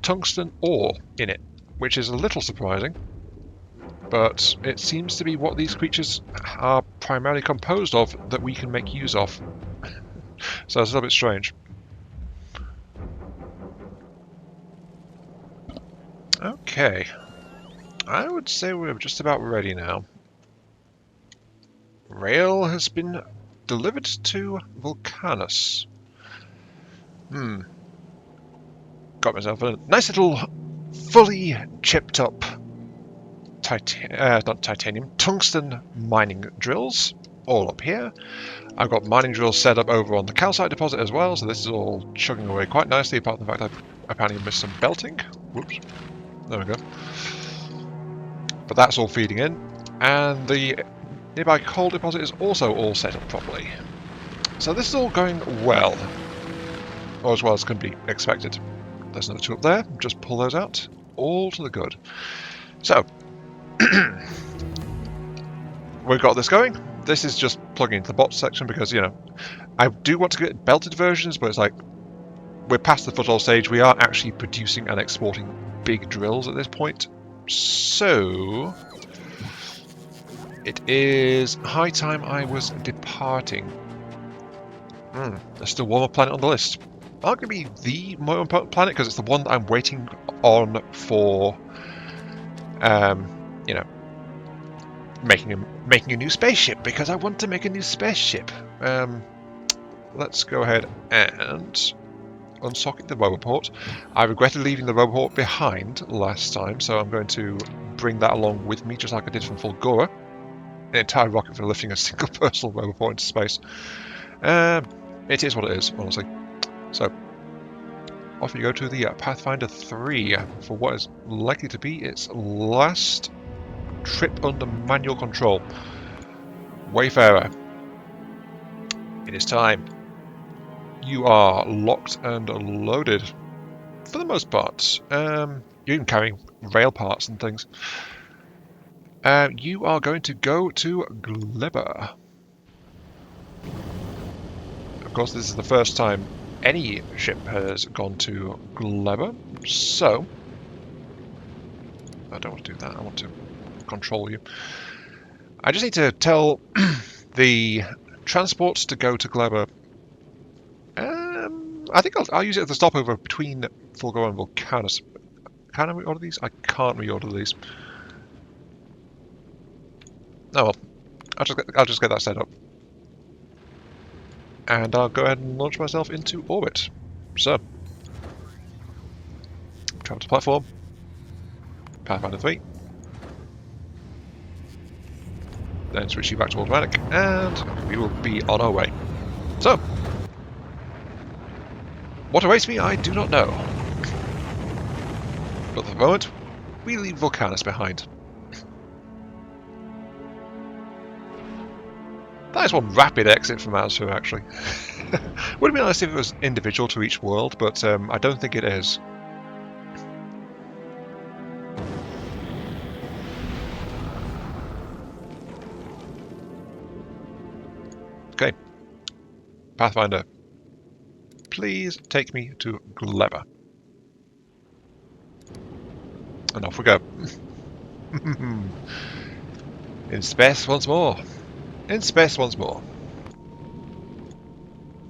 tungsten ore in it, which is a little surprising. But it seems to be what these creatures are primarily composed of that we can make use of. So it's a little bit strange. Okay. I would say we're just about ready now. Rail has been delivered to Vulcanus. Got myself a nice little fully chipped up tungsten mining drills all up here. I've got mining drills set up over on the calcite deposit as well, so this is all chugging away quite nicely, apart from the fact I've apparently missed some belting. Whoops. There we go. But that's all feeding in. And the nearby coal deposit is also all set up properly. So this is all going well. Or as well as can be expected. There's another two up there. Just pull those out. All to the good. So, we've got this going. This is just plugging into the bot section because, you know, I do want to get belted versions, but it's like, we're past the foothold stage. We are actually producing and exporting big drills at this point. So, it is high time I was departing. There's still one more planet on the list. Not going to be the more important planet because it's the one that I'm waiting on for, you know, making a new spaceship because I want to make a new spaceship. Let's go ahead and unsocket the roboport. I regretted leaving the roboport behind last time, so I'm going to bring that along with me, just like I did from Fulgora. An entire rocket for lifting a single personal roboport into space. It is what it is, honestly. So, off you go to the Pathfinder 3 for what is likely to be its last trip under manual control. Wayfarer, it is time. You are locked and loaded, for the most part. You're even carrying rail parts and things. You are going to go to Glibber. Of course, this is the first time any ship has gone to Glibber, so I don't want to do that. I want to control you. I just need to tell the transports to go to Glibber. I think I'll use it as the stopover between Fulgora and Vulcanus. Can I reorder these? I can't reorder these. Oh well, I'll just get that set up. And I'll go ahead and launch myself into orbit. So, travel to platform, Pathfinder 3, then switch you back to automatic, and we will be on our way. So, what awaits me, I do not know. But for the moment, we leave Vulcanus behind. That is one rapid exit from Atmosphere, actually. Would have been nice if it was individual to each world, but I don't think it is. Okay. Pathfinder, please take me to Glibber. And off we go. In space once more. In space once more.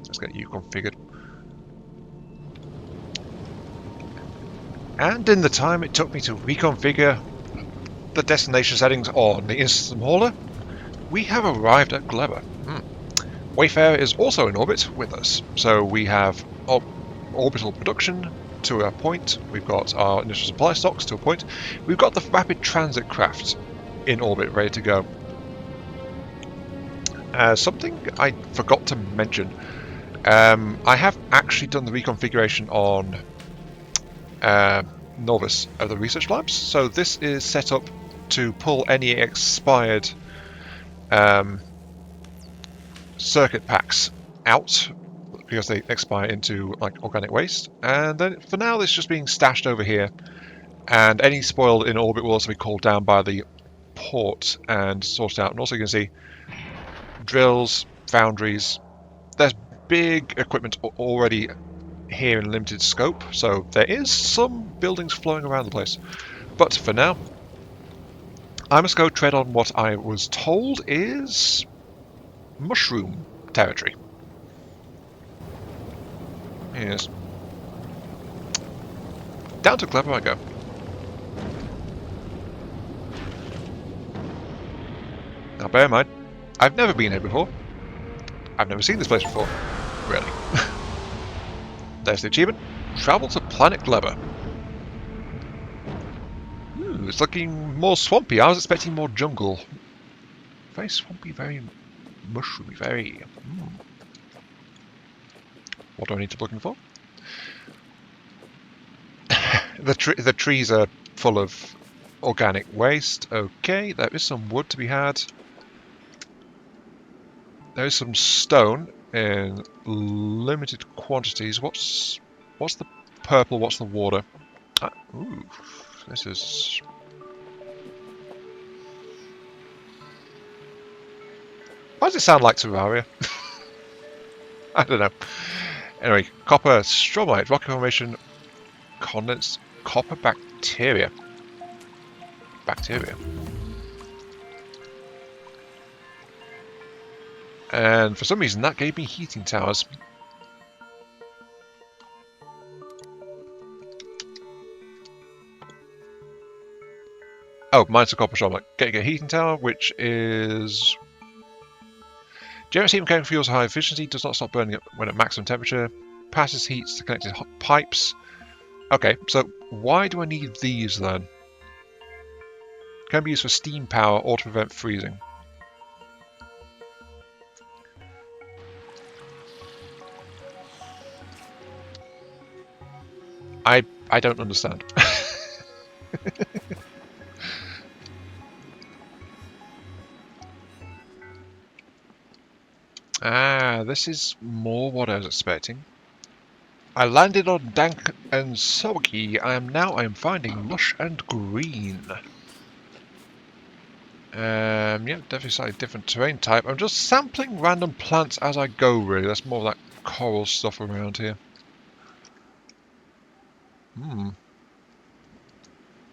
Let's get you configured. And in the time it took me to reconfigure the destination settings on the System Hauler, we have arrived at Glibber. Wayfarer is also in orbit with us, so we have orbital production to a point, we've got our initial supply stocks to a point, we've got the rapid transit craft in orbit ready to go. Something I forgot to mention, I have actually done the reconfiguration on Novus of the research labs, so this is set up to pull any expired circuit packs out because they expire into like organic waste, and then for now it's just being stashed over here, and any spoiled in orbit will also be called down by the port and sorted out. And also you can see drills, foundries, there's big equipment already here in limited scope, so there is some buildings flowing around the place. But for now, I must go tread on what I was told is mushroom territory. Yes. Down to Glibber I go. Now bear in mind, I've never been here before. I've never seen this place before. Really. There's the achievement. Travel to planet Glibber. It's looking more swampy. I was expecting more jungle. Very swampy, very mushroomy, very... What do I need to be looking for? The trees are full of organic waste. Okay, there is some wood to be had. There is some stone in limited quantities. What's the purple? What's the water? Ooh, this is... Why does it sound like Terraria? I don't know. Anyway, copper stromite, rock formation, condensed copper bacteria. Bacteria. And for some reason that gave me heating towers. Oh, mine's a copper stromite. Getting a heating tower, which is... Generates heat from chemical fuels of high efficiency, does not stop burning when at maximum temperature, passes heat to connected pipes. Okay, so why do I need these then? Can be used for steam power or to prevent freezing. I don't understand. Ah, this is more what I was expecting. I landed on dank and soggy. I am finding lush and green. Yeah, definitely slightly different terrain type. I'm just sampling random plants as I go, really. That's more of that coral stuff around here.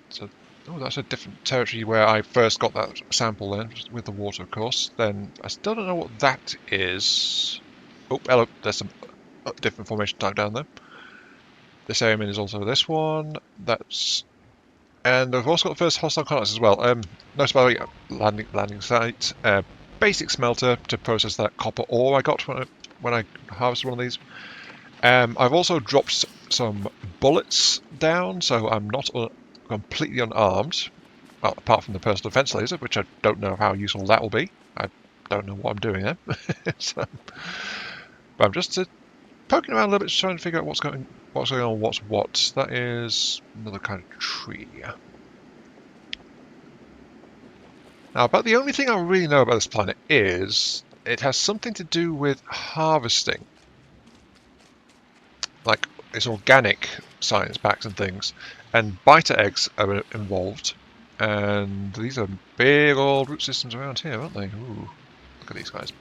So, oh, that's a different territory where I first got that sample then, with the water, of course. Then, I still don't know what that is. Oh, hello, there's some different formation type down there. This area is also this one. That's... And I've also got the first hostile contacts as well. Notice, by the way, landing site. Basic smelter to process that copper ore I got when I harvested one of these. I've also dropped some bullets down, so I'm not completely unarmed. Well, apart from the personal defense laser, which I don't know how useful that will be. I don't know what I'm doing there. So, but I'm just poking around a little bit, trying to figure out what's going on, what's what. That is another kind of tree. Now, about the only thing I really know about this planet is it has something to do with harvesting. Like, it's organic science packs and things, and biter eggs are involved. And these are big old root systems around here, aren't they? Ooh, look at these guys.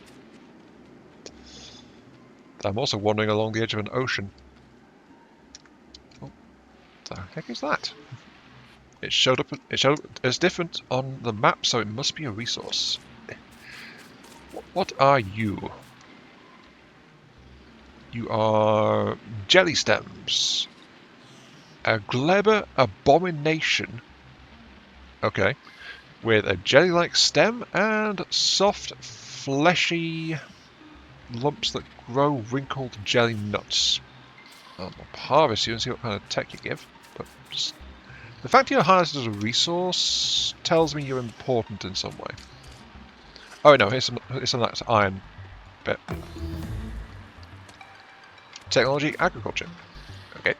I'm also wandering along the edge of an ocean. Oh, what the heck is that? It showed up as different on the map, so it must be a resource. What are you? You are jelly stems. A Gleber abomination. Okay. With a jelly-like stem and soft, fleshy lumps that grow wrinkled jelly nuts. I'll harvest you and see what kind of tech you give. But just... the fact you're highlighted as a resource tells me you're important in some way. Oh no, here's some that iron bit. Technology, agriculture. Okay.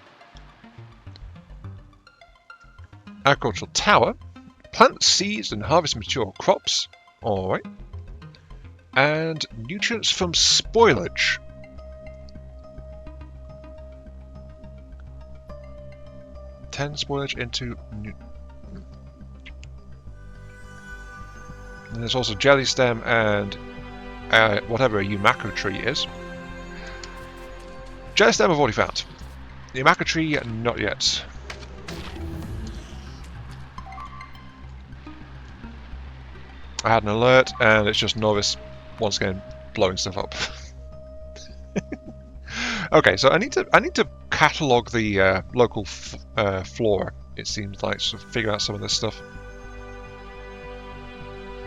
Agricultural tower. Plant seeds and harvest mature crops. Alright. And nutrients from spoilage. Spoilage into... And there's also jelly stem and whatever a Yumako tree is. Jelly stem I've already found. Yumako tree, not yet. I had an alert, and it's just Norvis once again blowing stuff up. Okay, so I need to catalogue the local flora. It seems like, to figure out some of this stuff.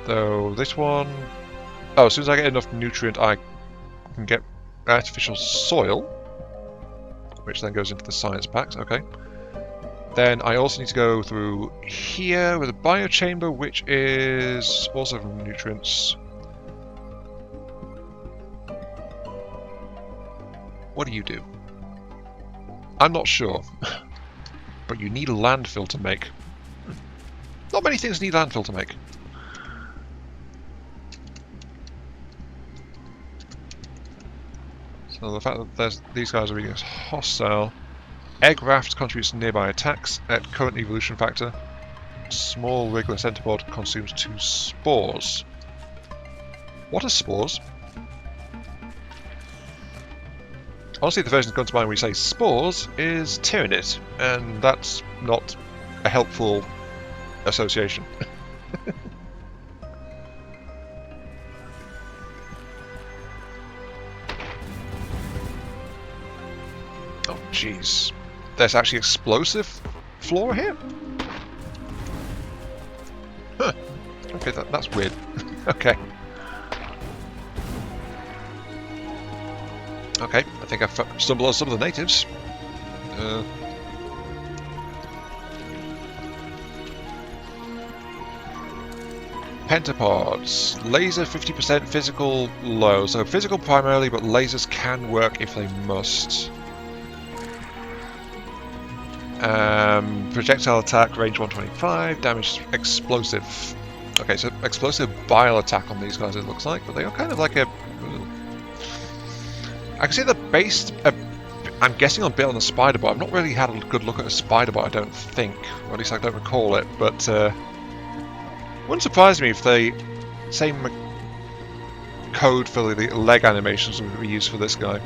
Though this one, oh, as soon as I get enough nutrient, I can get artificial soil, which then goes into the science packs. Okay. Then I also need to go through here with a biochamber, which is also from nutrients. What do you do? I'm not sure. But you need a landfill to make. Not many things need landfill to make. So the fact that these guys are reading as hostile. Egg raft contributes to nearby attacks at current evolution factor. Small regular centipede consumes 2 spores. What are spores? Honestly, the version that comes to mind when we say spores is Tyrannid, and that's not a helpful association. Oh, jeez. There's actually explosive flora here? Huh. Okay, that's weird. Okay. Okay, I think I've stumbled on some of the natives. Pentapods. Laser 50%, physical low. So physical primarily, but lasers can work if they must. Projectile attack, range 125, damage explosive. Okay, so explosive bile attack on these guys it looks like, but they are kind of like a... I can see the base... I'm guessing on a bit on the spider bot. I've not really had a good look at a spider bot, I don't think. Or at least I don't recall it, but... wouldn't surprise me if the same code for the leg animations would be used for this guy.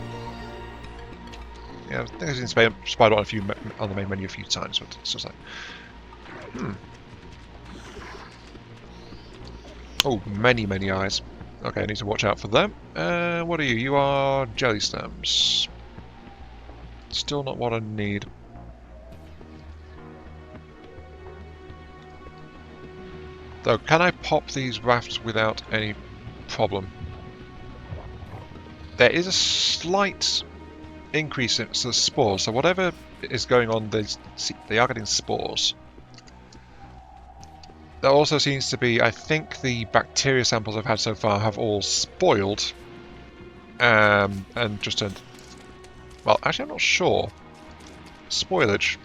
Yeah, I think I've seen spider on the main menu a few times, but it's just like... Oh, many, many eyes. Okay, I need to watch out for them. What are you? You are jelly stems. Still not what I need. Though, can I pop these rafts without any problem? There is a slight increase in the spores, so whatever is going on, they are getting spores. There also seems to be, I think the bacteria samples I've had so far have all spoiled, and just turned... Well, actually I'm not sure. Spoilage.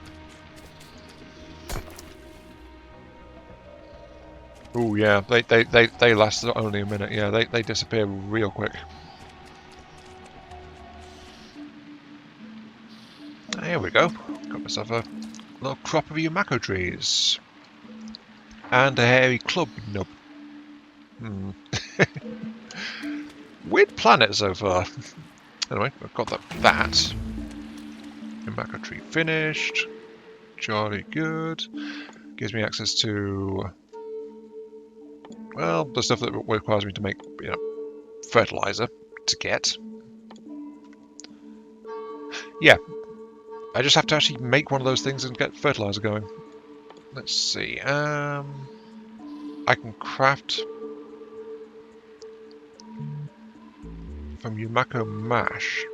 Oh yeah, they last only a minute. Yeah, they disappear real quick. Here we go. Got myself a little crop of Yumako trees. And a hairy club nub. Weird planet so far. Anyway, I've got that. Yumako tree finished. Jolly good. Gives me access to... well, the stuff that requires me to make, fertilizer to get. Yeah. I just have to actually make one of those things and get fertilizer going. Let's see. I can craft from Yumako mash.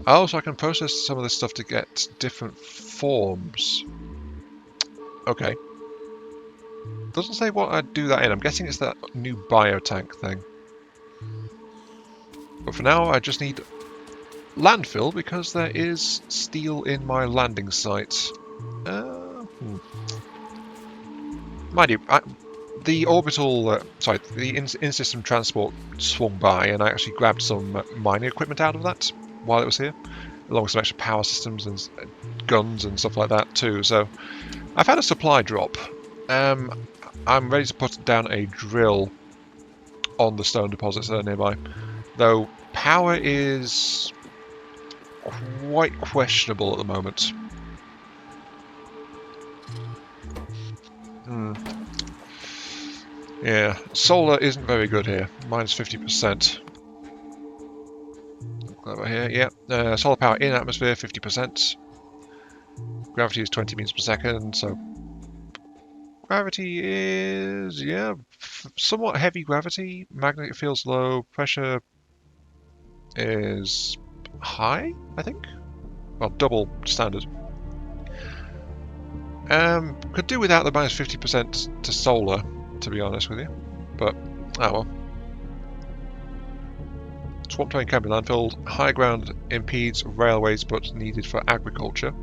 Oh, so I can process some of this stuff to get different forms. Okay. Doesn't say what I'd do that in. I'm guessing it's that new biotank thing. But for now, I just need landfill because there is steel in my landing site. Mind you, the orbital, the in-system transport swung by, and I actually grabbed some mining equipment out of that while it was here, along with some extra power systems and guns and stuff like that too. So I've had a supply drop. I'm ready to put down a drill on the stone deposits that are nearby, though power is quite questionable at the moment. Yeah, solar isn't very good here. Minus 50%. Look over here, yeah. Solar power in atmosphere, 50%. Gravity is 20 meters per second, so gravity is, yeah, somewhat heavy gravity. Magnetic field's low. Pressure is high, I think. Well, double standard. Could do without the minus 50% to solar, to be honest with you. But, oh well. Swamp terrain can be landfilled. High ground impedes railways but needed for agriculture.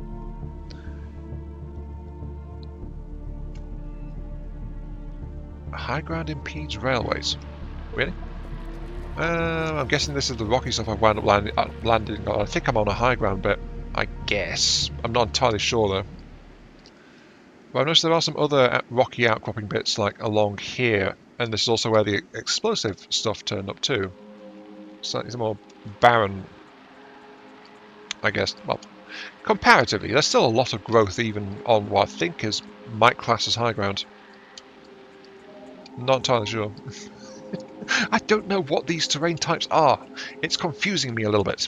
High ground impedes railways. Really? I'm guessing this is the rocky stuff I've wound up landing on. I think I'm on a high ground bit. I guess. I'm not entirely sure though. But I've noticed there are some other rocky outcropping bits like along here. And this is also where the explosive stuff turned up too. Slightly more barren, I guess. Well, comparatively, there's still a lot of growth even on what I think is might class as high ground. Not entirely sure. I don't know what these terrain types are. It's confusing me a little bit.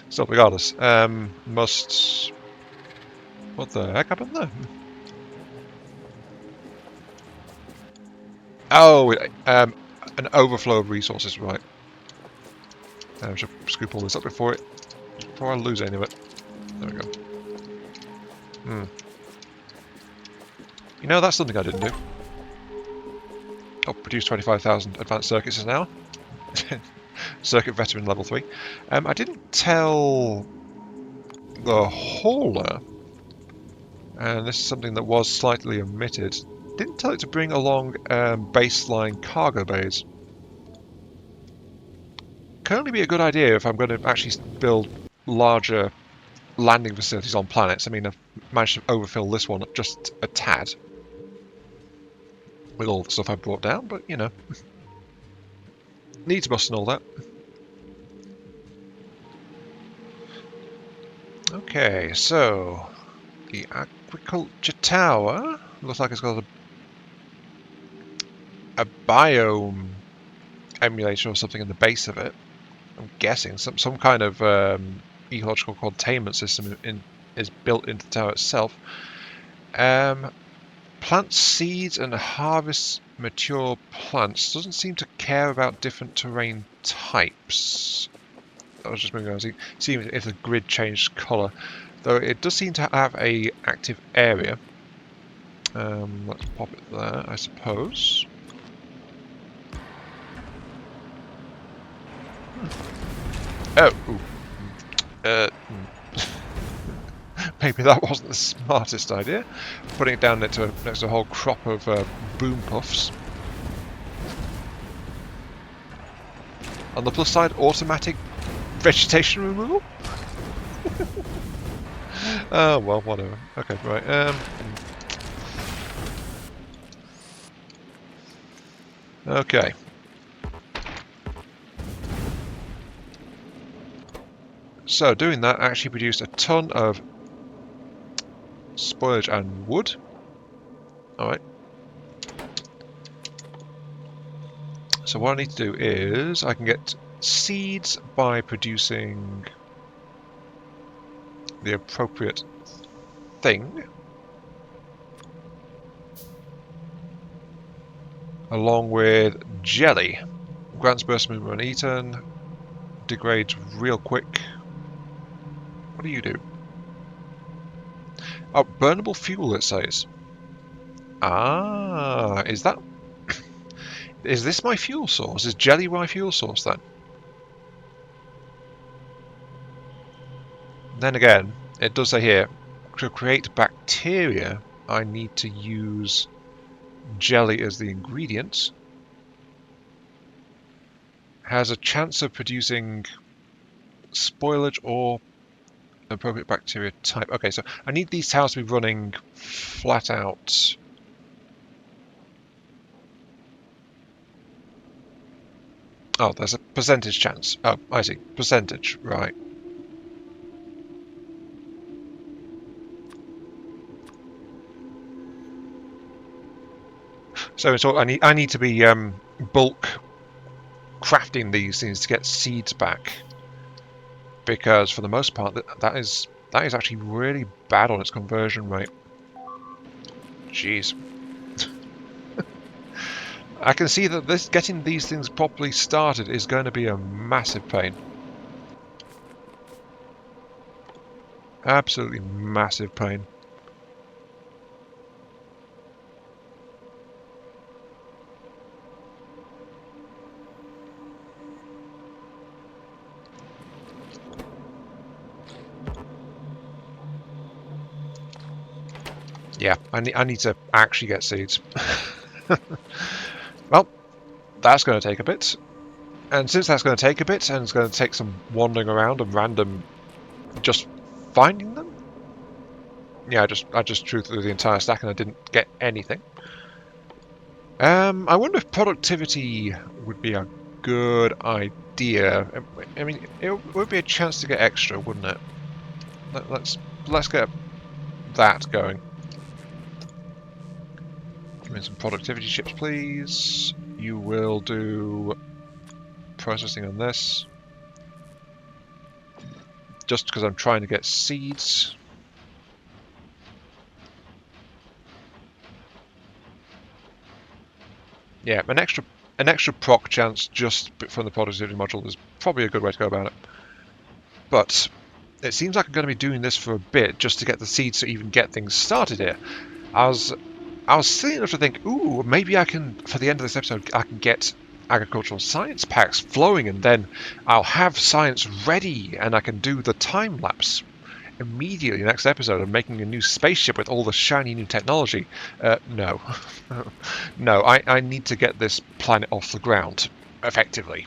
So regardless, must... What the heck happened there? Oh, an overflow of resources, right. I should scoop all this up before I lose any of it. There we go. You know, that's something I didn't do. Oh, produce 25,000 advanced circuits now. Circuit veteran level 3. I didn't tell the hauler, and this is something that was slightly omitted, didn't tell it to bring along baseline cargo bays. Can only be a good idea if I'm going to actually build larger landing facilities on planets. I mean, I've managed to overfill this one just a tad with all the stuff I brought down, but you know, needs must and all that. Okay, so the agriculture tower looks like it's got a biome emulator or something in the base of it. I'm guessing some kind of ecological containment system is built into the tower itself. Plant seeds and harvest mature plants. Doesn't seem to care about different terrain types. I was just moving around, seeing if the grid changed colour. Though it does seem to have a active area. Let's pop it there, I suppose. Oh, maybe that wasn't the smartest idea. Putting it down next to a whole crop of boom puffs. On the plus side, automatic vegetation removal. Oh well, whatever. Okay, right. Okay. So doing that actually produced a ton of spoilage and wood. Alright. So what I need to do is I can get seeds by producing the appropriate thing. Along with jelly. Grants burst movement when eaten. Degrades real quick. What do you do? Oh, burnable fuel, it says. Ah, is that... Is this my fuel source? Is jelly my fuel source then? Then again, it does say here, to create bacteria, I need to use jelly as the ingredient. Has a chance of producing spoilage or appropriate bacteria type. Okay, so I need these towers to be running flat out. Oh, there's a percentage chance. Oh, I see. Percentage, right. So I need to be bulk crafting these things to get seeds back, because for the most part that is actually really bad on its conversion rate. Jeez. I can see that getting these things properly started is going to be a massive pain. Absolutely massive pain. Yeah, I need to actually get seeds. Well, that's going to take a bit. And since that's going to take a bit, and it's going to take some wandering around and random just finding them. Yeah, I just threw through the entire stack and I didn't get anything. I wonder if productivity would be a good idea. I mean, it would be a chance to get extra, wouldn't it? Let's get that going. Give me some productivity chips, please. You will do processing on this. Just because I'm trying to get seeds. Yeah, an extra proc chance just from the productivity module is probably a good way to go about it. But it seems like I'm going to be doing this for a bit just to get the seeds to even get things started here. I was silly enough to think, ooh, maybe I can, for the end of this episode, I can get agricultural science packs flowing, and then I'll have science ready, and I can do the time lapse immediately next episode of making a new spaceship with all the shiny new technology. No. No, I need to get this planet off the ground, effectively.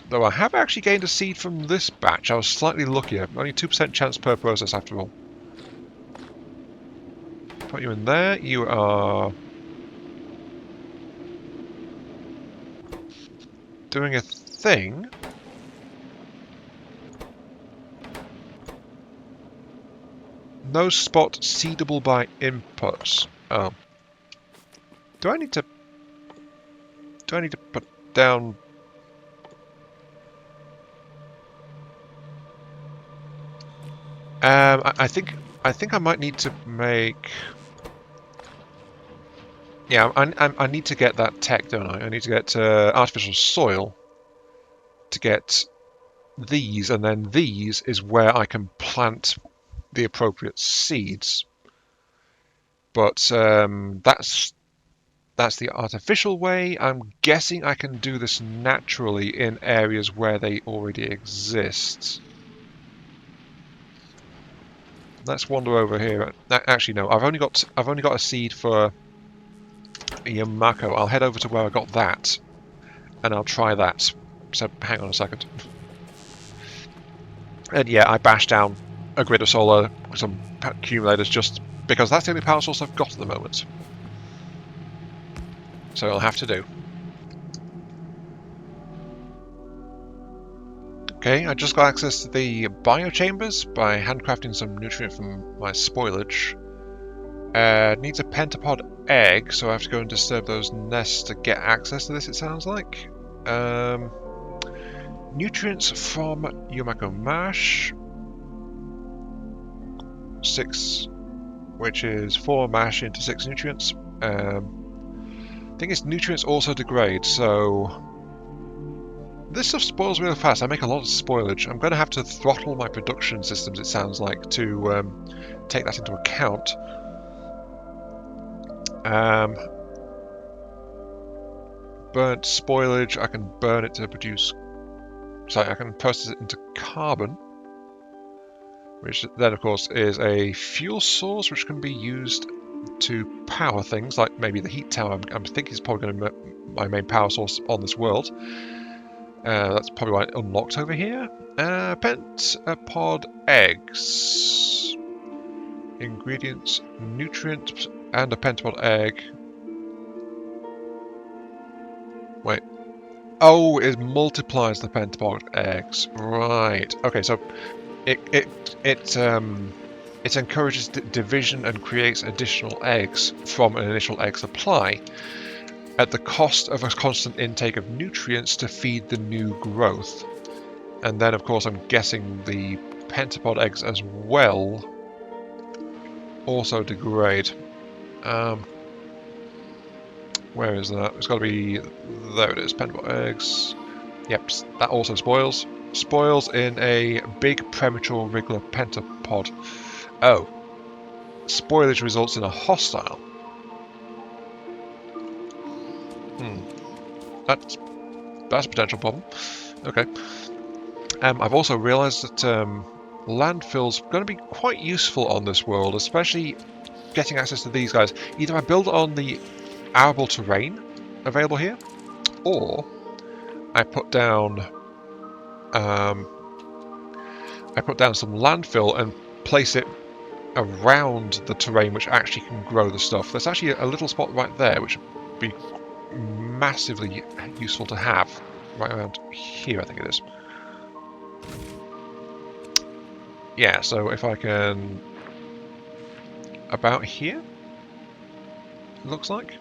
Though I have actually gained a seed from this batch. I was slightly luckier. Only 2% chance per process after all. Put you in there. You are doing a thing. No spot seedable by inputs. Oh. Do I need to put down... I think I might need to make... Yeah, I need to get that tech, don't I? I need to get artificial soil to get these, and then these is where I can plant the appropriate seeds. But that's the artificial way. I'm guessing I can do this naturally in areas where they already exist. Let's wander over here. Actually, no. I've only got a seed for Yamako. I'll head over to where I got that, and I'll try that. So hang on a second. And yeah, I bashed down a grid of solar, some accumulators, just because that's the only power source I've got at the moment. So I'll have to do. Okay, I just got access to the biochambers by handcrafting some nutrient from my spoilage. Needs a pentapod egg, so I have to go and disturb those nests to get access to this, it sounds like. Nutrients from Yumako Mash. 6, which is 4 mash into 6 nutrients. Thing is, nutrients also degrade, so this stuff spoils really fast. I make a lot of spoilage. I'm going to have to throttle my production systems, it sounds like, to take that into account. Burnt spoilage, I can burn it to produce... Sorry, I can process it into carbon, which then, of course, is a fuel source which can be used to power things, like maybe the heat tower. I'm thinking is probably going to be my main power source on this world. That's probably why it unlocked over here. Pentapod eggs. Ingredients, nutrient, and a pentapod egg. Wait. Oh, it multiplies the pentapod eggs. Right. Okay, so it encourages division and creates additional eggs from an initial egg supply at the cost of a constant intake of nutrients to feed the new growth. And then, of course, I'm guessing the pentapod eggs as well also degrade. Where is that? It's got to be... There it is, pentapod eggs. Yep, that also spoils. Spoils in a big premature wriggler pentapod. Oh. Spoilage results in a hostile. That's a potential problem. Okay. I've also realised that landfill's going to be quite useful on this world, especially getting access to these guys. Either I build on the arable terrain available here, or I put down some landfill and place it around the terrain which actually can grow the stuff. There's actually a little spot right there which would be massively useful to have right around here, I think it is. Yeah, so if I can... about here, it looks like.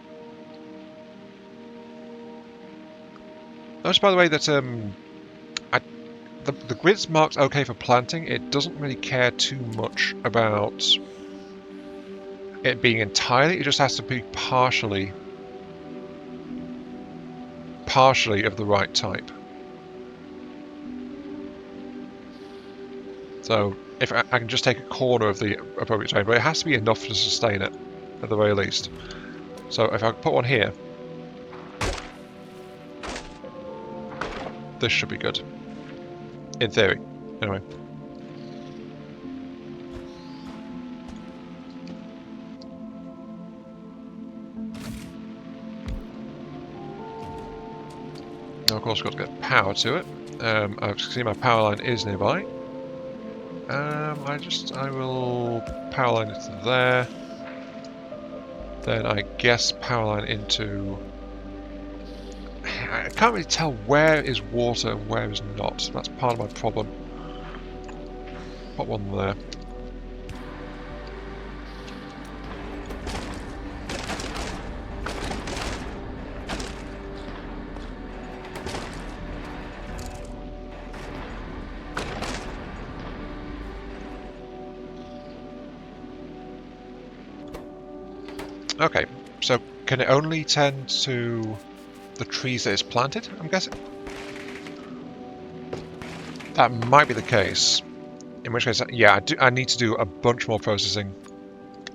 Notice, by the way, that the grid's marked okay for planting. It doesn't really care too much about it being entirely. It just has to be partially of the right type. So if I can just take a corner of the appropriate terrain, but it has to be enough to sustain it at the very least. So if I put one here, this should be good. In theory, anyway. Now, of course, I've got to get power to it. I've seen my power line is nearby. I will power line it to there. Then I guess power line into... I can't really tell where is water and where is not. That's part of my problem. Put one there. Okay, so can it only tend to the trees that it's planted, I'm guessing? That might be the case. In which case, yeah, I need to do a bunch more processing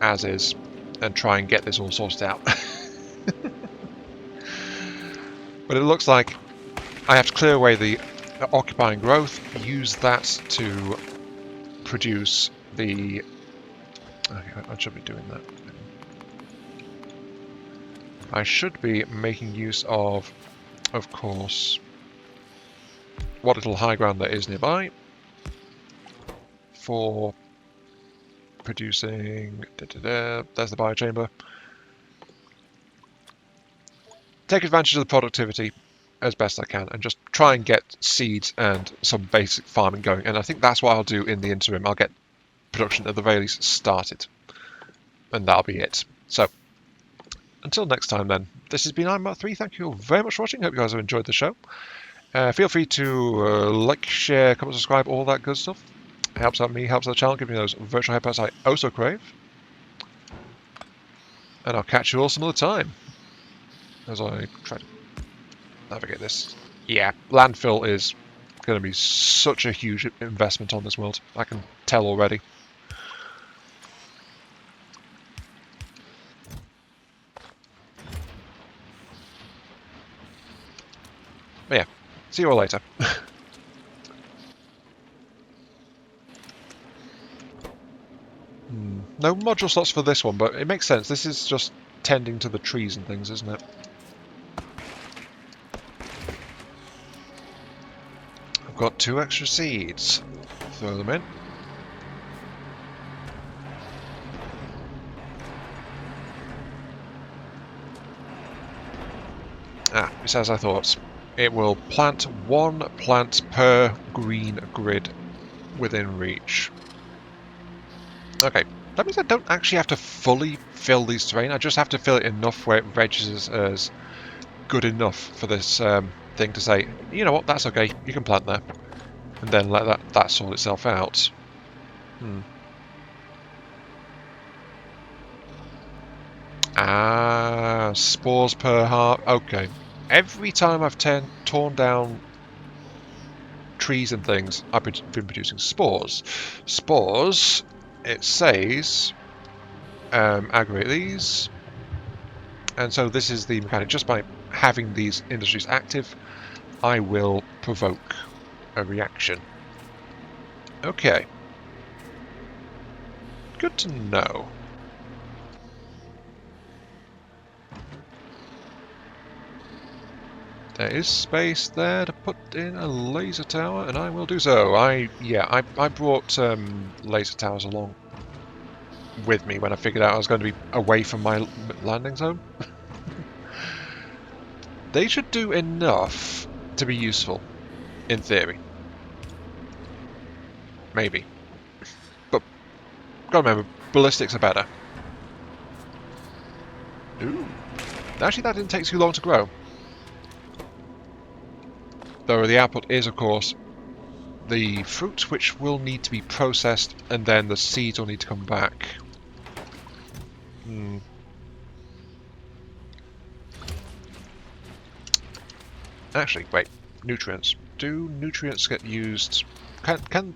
as is and try and get this all sorted out. But it looks like I have to clear away the occupying growth, use that to produce the... Okay, I should be doing that. I should be making use of course, what little high ground there is nearby for producing... There's the biochamber. Take advantage of the productivity as best I can and just try and get seeds and some basic farming going. And I think that's what I'll do in the interim. I'll get production at the very least started. And that'll be it. So, until next time then, this has been I'm Mark3. Thank you all very much for watching. Hope you guys have enjoyed the show. Feel free to like, share, comment, subscribe, all that good stuff. It helps out me, helps out the channel, giving me those virtual headpats I also crave. And I'll catch you all some other time as I try to navigate this. Yeah, landfill is going to be such a huge investment on this world. I can tell already. But yeah, see you all later. No module slots for this one, but it makes sense. This is just tending to the trees and things, isn't it? I've got 2 extra seeds. Throw them in. Ah, it's as I thought. It will plant 1 plant per green grid within reach. Okay, that means I don't actually have to fully fill these terrain. I just have to fill it enough where it registers as good enough for this thing to say, you know what, that's okay, you can plant there. And then let that sort itself out. Ah, spores per heart. Okay. Every time I've torn down trees and things, I've been producing spores. Spores, it says, aggregate these. And so this is the mechanic. Just by having these industries active, I will provoke a reaction. Okay. Good to know. There is space there to put in a laser tower, and I will do so. I brought laser towers along with me when I figured out I was going to be away from my landing zone. They should do enough to be useful, in theory. Maybe. But, gotta remember, ballistics are better. Ooh. Actually, that didn't take too long to grow. Though the output is, of course, the fruit, which will need to be processed, and then the seeds will need to come back. Actually, wait. Nutrients. Do nutrients get used? Can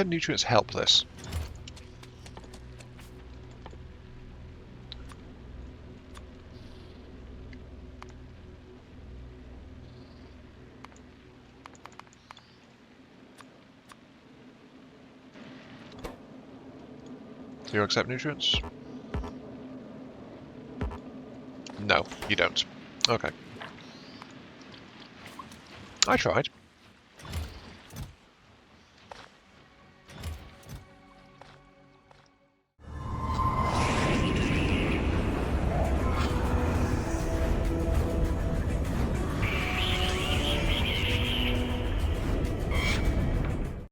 nutrients help this? Do you accept nutrients? No, you don't. Okay. I tried.